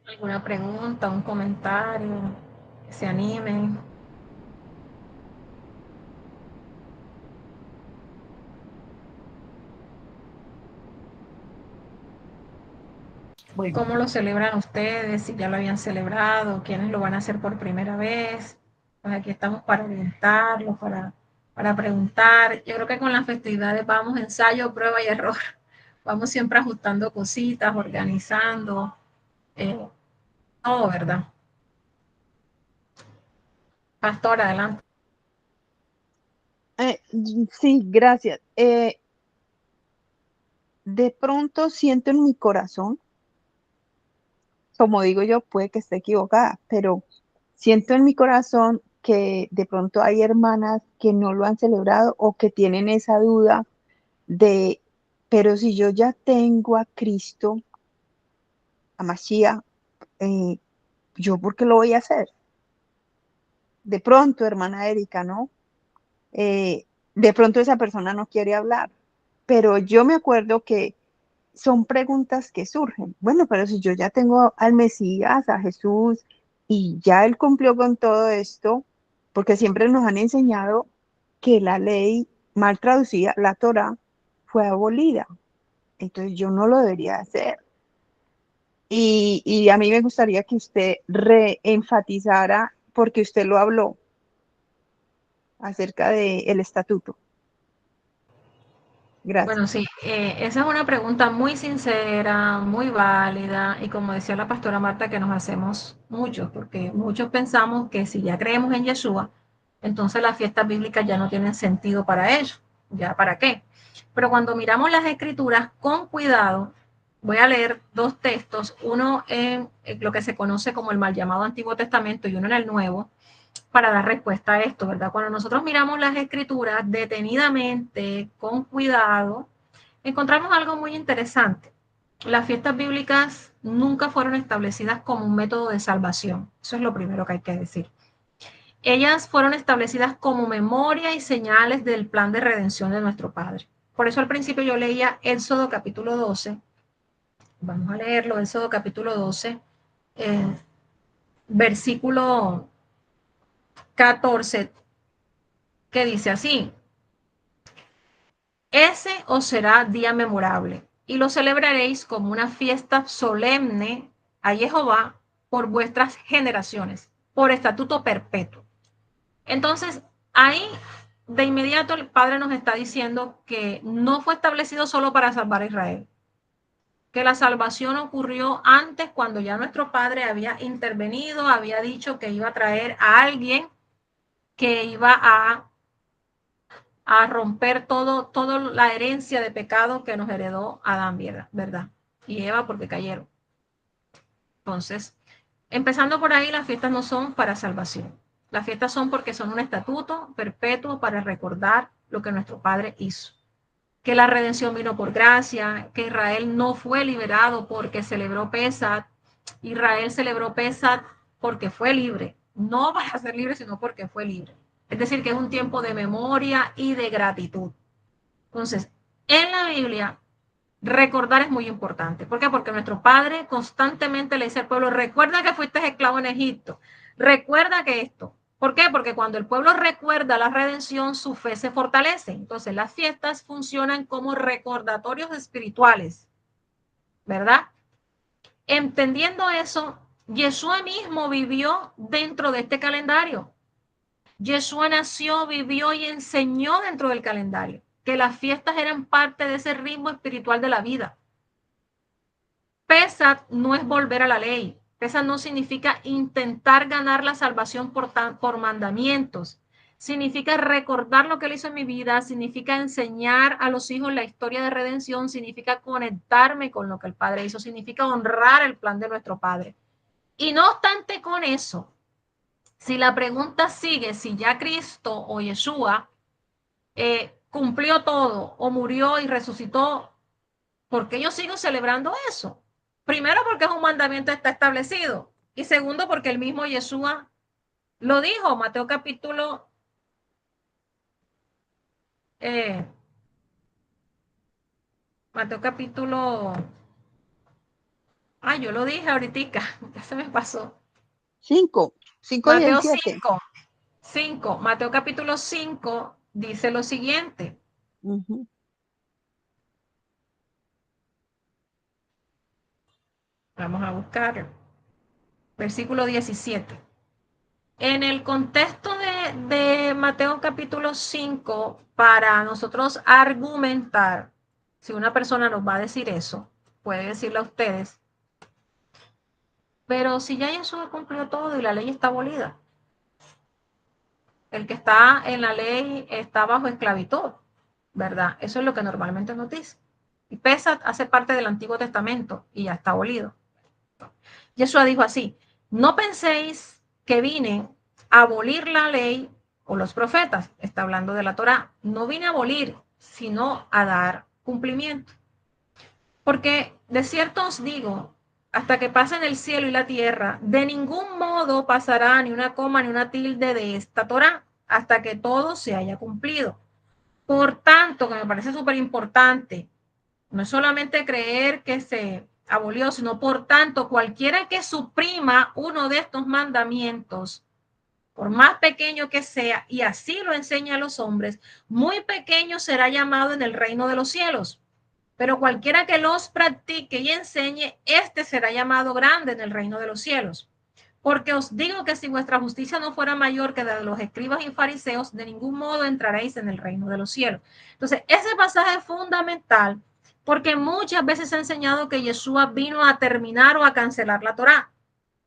¿Alguna pregunta, un comentario? Que se animen. Bueno, ¿Cómo lo celebran ustedes? Si ya lo habían celebrado, quiénes lo van a hacer por primera vez. Pues aquí estamos para orientarlos, para preguntar. Yo creo que con las festividades vamos ensayo, prueba y error. Vamos siempre ajustando cositas, organizando, todo, ¿verdad? Pastor, adelante. Sí, gracias. De pronto siento en mi corazón, como digo yo, puede que esté equivocada, pero siento en mi corazón que de pronto hay hermanas que no lo han celebrado o que tienen esa duda de, pero si yo ya tengo a Cristo, a Mashiach, eh, ¿yo por qué lo voy a hacer? De pronto, hermana Erika, ¿no? De pronto esa persona no quiere hablar, pero yo me acuerdo que son preguntas que surgen. Bueno, pero si yo ya tengo al Mesías, a Jesús, y ya él cumplió con todo esto, porque siempre nos han enseñado que la ley mal traducida, la Torá, fue abolida. Entonces yo no lo debería hacer. Y a mí me gustaría que usted reenfatizara, porque usted lo habló acerca del estatuto. Bueno, Gracias. sí, esa es una pregunta muy sincera, muy válida y como decía la pastora Marta, que nos hacemos muchos, porque muchos pensamos que si ya creemos en Yeshua, entonces las fiestas bíblicas ya no tienen sentido para ellos, ¿ya para qué? Pero cuando miramos las escrituras con cuidado, voy a leer dos textos, uno en lo que se conoce como el mal llamado Antiguo Testamento y uno en el Nuevo, para dar respuesta a esto, ¿verdad? Cuando nosotros miramos las escrituras detenidamente, con cuidado, encontramos algo muy interesante. Las fiestas bíblicas nunca fueron establecidas como un método de salvación. Eso es lo primero que hay que decir. Ellas fueron establecidas como memoria y señales del plan de redención de nuestro Padre. Por eso al principio yo leía Éxodo capítulo 12. Vamos a leerlo, Éxodo capítulo 12, versículo 14, que dice así: ese os será día memorable, y lo celebraréis como una fiesta solemne a Jehová por vuestras generaciones, por estatuto perpetuo. Entonces, ahí de inmediato el Padre nos está diciendo que no fue establecido solo para salvar a Israel, que la salvación ocurrió antes cuando ya nuestro Padre había intervenido, había dicho que iba a traer a alguien que iba a romper toda la herencia de pecado que nos heredó Adán, ¿verdad? Y Eva porque cayeron. Entonces, empezando por ahí, las fiestas no son para salvación. Las fiestas son porque son un estatuto perpetuo para recordar lo que nuestro Padre hizo. Que la redención vino por gracia, que Israel no fue liberado porque celebró Pesach. Israel celebró Pesach porque fue libre, no para ser libre, sino porque fue libre. Es decir, que es un tiempo de memoria y de gratitud. Entonces, en la Biblia, recordar es muy importante. ¿Por qué? Porque nuestro Padre constantemente le dice al pueblo, recuerda que fuiste esclavo en Egipto, recuerda que esto. ¿Por qué? Porque cuando el pueblo recuerda la redención, su fe se fortalece. Entonces, las fiestas funcionan como recordatorios espirituales, ¿verdad? Entendiendo eso, Yeshua mismo vivió dentro de este calendario. Yeshua nació, vivió y enseñó dentro del calendario, que las fiestas eran parte de ese ritmo espiritual de la vida. Pesach no es volver a la ley. Pesach no significa intentar ganar la salvación por mandamientos. Significa recordar lo que él hizo en mi vida, significa enseñar a los hijos la historia de redención, significa conectarme con lo que el Padre hizo, significa honrar el plan de nuestro Padre. Y no obstante con eso, si la pregunta sigue, si ya Cristo o Yeshua cumplió todo o murió y resucitó, ¿por qué yo sigo celebrando eso? Primero, porque es un mandamiento que está establecido. Y segundo, porque el mismo Yeshua lo dijo, Mateo capítulo Mateo capítulo, yo lo dije ahorita, ya se me pasó. 5, Mateo 17. 5, Mateo capítulo 5 dice lo siguiente. Vamos a buscar versículo 17. En el contexto de Mateo capítulo 5, para nosotros argumentar, si una persona nos va a decir eso, puede decirle a ustedes, pero si ya Jesús cumplió todo y la ley está abolida, el que está en la ley está bajo esclavitud, ¿verdad? Eso es lo que normalmente nos dice. Y Pesach hace parte del Antiguo Testamento y ya está abolido. Yeshua dijo así, no penséis que vine a abolir la ley o los profetas, está hablando de la Torá, no vine a abolir, sino a dar cumplimiento. Porque de cierto os digo, hasta que pasen el cielo y la tierra, de ningún modo pasará ni una coma ni una tilde de esta Torá, hasta que todo se haya cumplido. Por tanto, que me parece súper importante, no es solamente creer que se abolió, sino por tanto, cualquiera que suprima uno de estos mandamientos, por más pequeño que sea, y así lo enseña a los hombres, muy pequeño será llamado en el reino de los cielos. Pero cualquiera que los practique y enseñe, este será llamado grande en el reino de los cielos. Porque os digo que si vuestra justicia no fuera mayor que la de los escribas y fariseos, de ningún modo entraréis en el reino de los cielos. Entonces, ese pasaje es fundamental porque muchas veces se ha enseñado que Yeshua vino a terminar o a cancelar la Torá.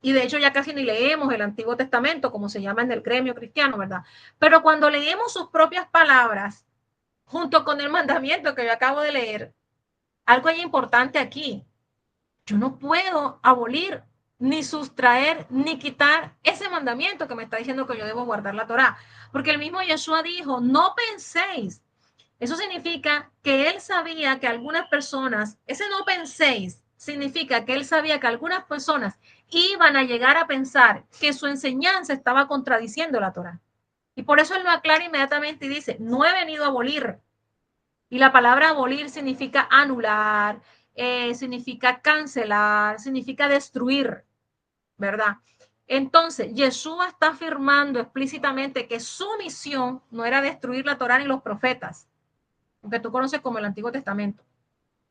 Y de hecho ya casi ni leemos el Antiguo Testamento, como se llama en el gremio cristiano, ¿verdad? Pero cuando leemos sus propias palabras, junto con el mandamiento que yo acabo de leer, algo es importante aquí. Yo no puedo abolir, ni sustraer, ni quitar ese mandamiento que me está diciendo que yo debo guardar la Torá. Porque el mismo Yeshua dijo, no penséis. Eso significa que él sabía que algunas personas, ese no penséis, significa que él sabía que algunas personas iban a llegar a pensar que su enseñanza estaba contradiciendo la Torá. Y por eso él lo aclara inmediatamente y dice, no he venido a abolir. Y la palabra abolir significa anular, significa cancelar, significa destruir, ¿verdad? Entonces, Yeshua está afirmando explícitamente que su misión no era destruir la Torá ni los profetas, que tú conoces como el Antiguo Testamento,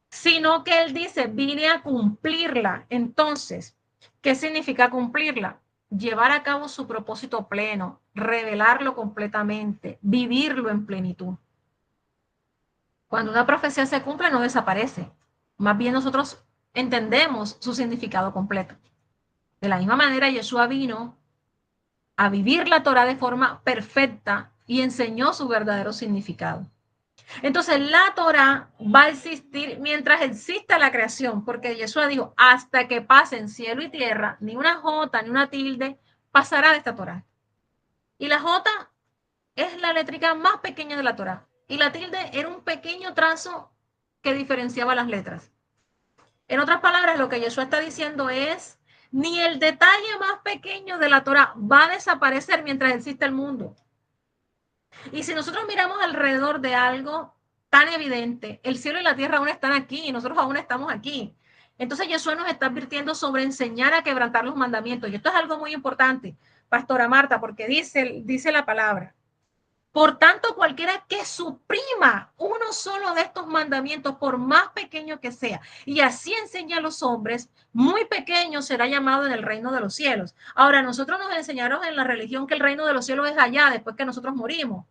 sino que él dice, vine a cumplirla. Entonces, ¿qué significa cumplirla? Llevar a cabo su propósito pleno, revelarlo completamente, vivirlo en plenitud. Cuando una profecía se cumple, no desaparece. Más bien nosotros entendemos su significado completo. De la misma manera, Yeshua vino a vivir la Torá de forma perfecta y enseñó su verdadero significado. Entonces, la Torá va a existir mientras exista la creación, porque Yeshua dijo, hasta que pasen cielo y tierra, ni una jota, ni una tilde pasará de esta Torá. Y la jota es la letrica más pequeña de la Torá. Y la tilde era un pequeño trazo que diferenciaba las letras. En otras palabras, lo que Yeshua está diciendo es, ni el detalle más pequeño de la Torá va a desaparecer mientras exista el mundo. Y si nosotros miramos alrededor de algo tan evidente, el cielo y la tierra aún están aquí y nosotros aún estamos aquí. Entonces Yeshua nos está advirtiendo sobre enseñar a quebrantar los mandamientos. Y esto es algo muy importante, Pastora Marta, porque dice la palabra. Por tanto, cualquiera que suprima uno solo de estos mandamientos, por más pequeño que sea, y así enseña a los hombres, muy pequeño será llamado en el reino de los cielos. Ahora, nosotros nos enseñaron en la religión que el reino de los cielos es allá, después que nosotros morimos.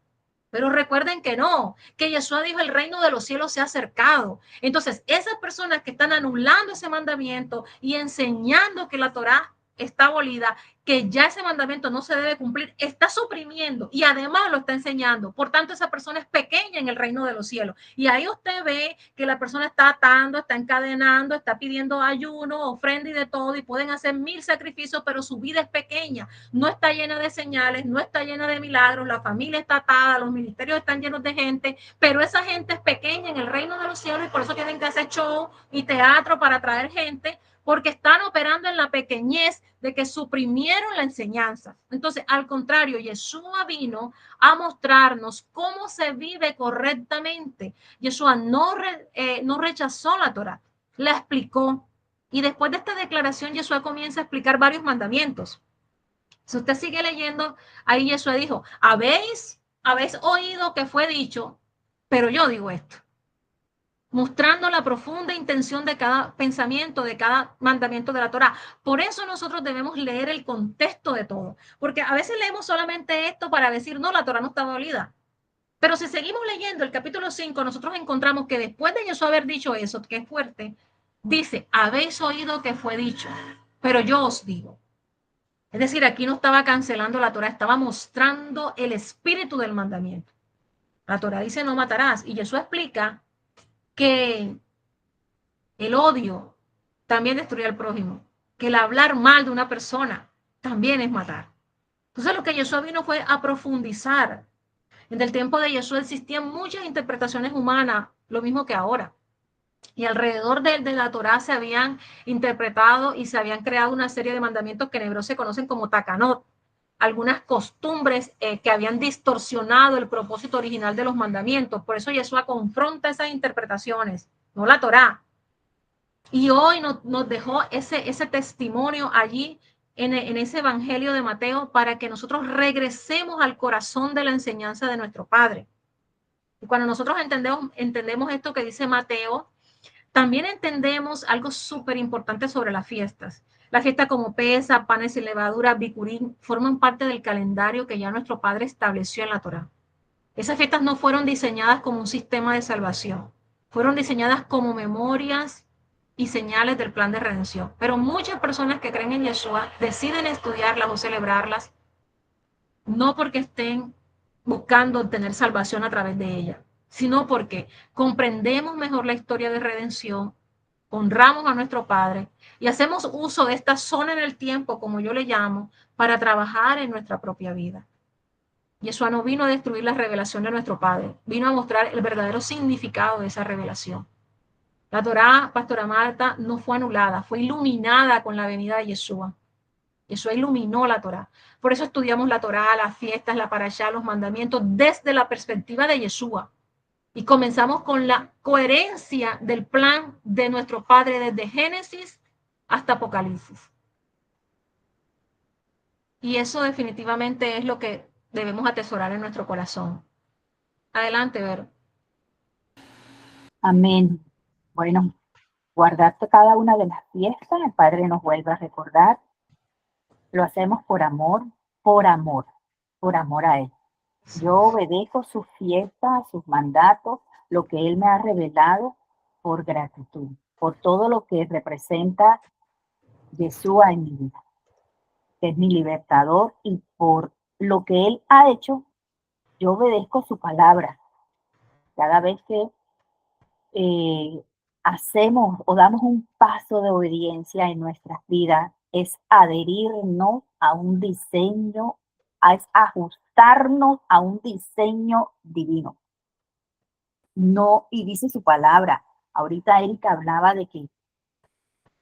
Pero recuerden que no, que Yeshua dijo el reino de los cielos se ha acercado. Entonces, esas personas que están anulando ese mandamiento y enseñando que la Torá está abolida, que ya ese mandamiento no se debe cumplir, está suprimiendo y además lo está enseñando. Por tanto, esa persona es pequeña en el reino de los cielos. Y ahí usted ve que la persona está atando, está encadenando, está pidiendo ayuno, ofrenda y de todo, y pueden hacer 1000 sacrificios, pero su vida es pequeña, no está llena de señales, no está llena de milagros, la familia está atada, los ministerios están llenos de gente, pero esa gente es pequeña en el reino de los cielos y por eso tienen que hacer show y teatro para atraer gente, porque están operando en la pequeñez de que suprimieron la enseñanza. Entonces, al contrario, Yeshua vino a mostrarnos cómo se vive correctamente. Yeshua no rechazó la Torá, la explicó. Y después de esta declaración, Yeshua comienza a explicar varios mandamientos. Si usted sigue leyendo, ahí Yeshua dijo, habéis oído que fue dicho, pero yo digo esto, mostrando la profunda intención de cada pensamiento, de cada mandamiento de la Torá. Por eso nosotros debemos leer el contexto de todo, porque a veces leemos solamente esto para decir, no, la Torá no está abolida. Pero si seguimos leyendo el capítulo 5, nosotros encontramos que después de Jesús haber dicho eso, que es fuerte, dice, habéis oído que fue dicho, pero yo os digo. Es decir, aquí no estaba cancelando la Torá, estaba mostrando el espíritu del mandamiento. La Torá dice, no matarás, y Jesús explica que el odio también destruye al prójimo, que el hablar mal de una persona también es matar. Entonces lo que Jesús vino fue a profundizar. En el tiempo de Jesús existían muchas interpretaciones humanas, lo mismo que ahora. Y alrededor de la Torá se habían interpretado y se habían creado una serie de mandamientos que en hebreo se conocen como takanot, algunas costumbres que habían distorsionado el propósito original de los mandamientos. Por eso Jesús confronta esas interpretaciones, no la Torá. Y hoy nos dejó ese testimonio allí en ese evangelio de Mateo para que nosotros regresemos al corazón de la enseñanza de nuestro Padre. Y cuando nosotros entendemos esto que dice Mateo, también entendemos algo súper importante sobre las fiestas. La fiesta como Pesa, panes y levadura, bicurín, forman parte del calendario que ya nuestro Padre estableció en la Torá. Esas fiestas no fueron diseñadas como un sistema de salvación, fueron diseñadas como memorias y señales del plan de redención. Pero muchas personas que creen en Yeshua deciden estudiarlas o celebrarlas no porque estén buscando obtener salvación a través de ellas, sino porque comprendemos mejor la historia de redención, honramos a nuestro Padre y hacemos uso de esta zona en el tiempo, como yo le llamo, para trabajar en nuestra propia vida. Yeshua no vino a destruir la revelación de nuestro Padre, vino a mostrar el verdadero significado de esa revelación. La Torá, Pastora Marta, no fue anulada, fue iluminada con la venida de Yeshua. Yeshua iluminó la Torá. Por eso estudiamos la Torá, las fiestas, la parashá, los mandamientos desde la perspectiva de Yeshua. Y comenzamos con la coherencia del plan de nuestro Padre desde Génesis hasta Apocalipsis. Y eso definitivamente es lo que debemos atesorar en nuestro corazón. Adelante, Vero. Amén. Bueno, guardar cada una de las fiestas, el Padre nos vuelve a recordar. Lo hacemos por amor a Él. Yo obedezco sus fiestas, sus mandatos, lo que Él me ha revelado por gratitud, por todo lo que representa Yeshua en mi vida, que es mi libertador, y por lo que Él ha hecho, yo obedezco su palabra. Cada vez que hacemos o damos un paso de obediencia en nuestras vidas, es adherirnos a un diseño, es ajustarnos a un diseño divino. No, y dice su palabra. Ahorita Erika hablaba de que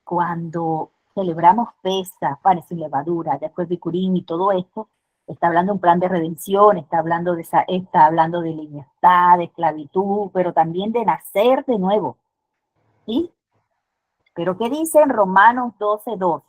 cuando celebramos Pesa, panes y levadura, después Bicurín y todo esto, está hablando de un plan de redención, está hablando de libertad, de esclavitud, pero también de nacer de nuevo. ¿Sí? Pero ¿qué dice en Romanos 12:2?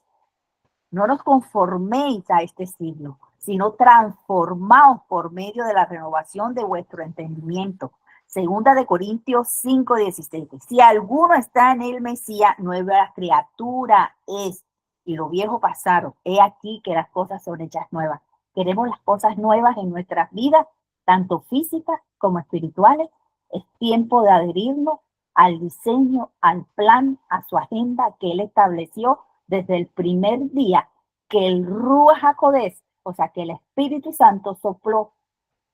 No nos conforméis a este siglo, sino transformaos por medio de la renovación de vuestro entendimiento. Segunda de Corintios 5:17. Si alguno está en el Mesías, nueva criatura es, y lo viejo pasaron. He aquí que las cosas son hechas nuevas. Queremos las cosas nuevas en nuestras vidas, tanto físicas como espirituales. Es tiempo de adherirnos al diseño, al plan, a su agenda que Él estableció desde el primer día que el Ruach HaKodesh, o sea, que el Espíritu Santo sopló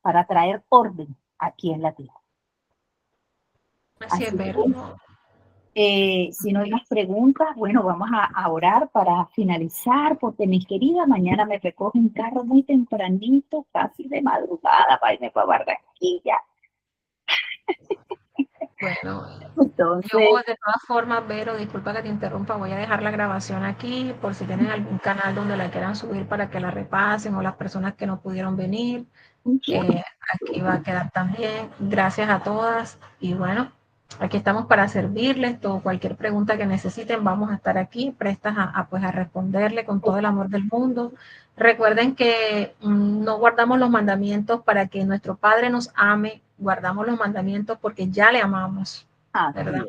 para traer orden aquí en la tierra. Así es, Así Vero. que, si no hay más preguntas, bueno, vamos a orar para finalizar, porque mis queridas, mañana me recoge un carro muy tempranito, casi de madrugada, para irme para Barranquilla. Bueno, Entonces, yo de todas formas, Vero, disculpa que te interrumpa, voy a dejar la grabación aquí por si tienen algún canal donde la quieran subir para que la repasen o las personas que no pudieron venir. Aquí va a quedar también. Gracias a todas y bueno, aquí estamos para servirles. Cualquier pregunta que necesiten, vamos a estar aquí prestas pues a responderle con todo el amor del mundo. Recuerden que no guardamos los mandamientos para que nuestro Padre nos ame, guardamos los mandamientos porque ya le amamos, ¿verdad?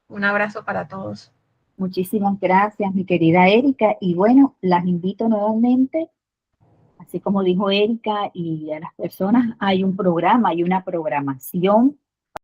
Un abrazo para todos. muchísimas gracias, mi querida Erika. Y bueno, las invito nuevamente, así como dijo Erika, y a las personas, hay un programa, hay una programación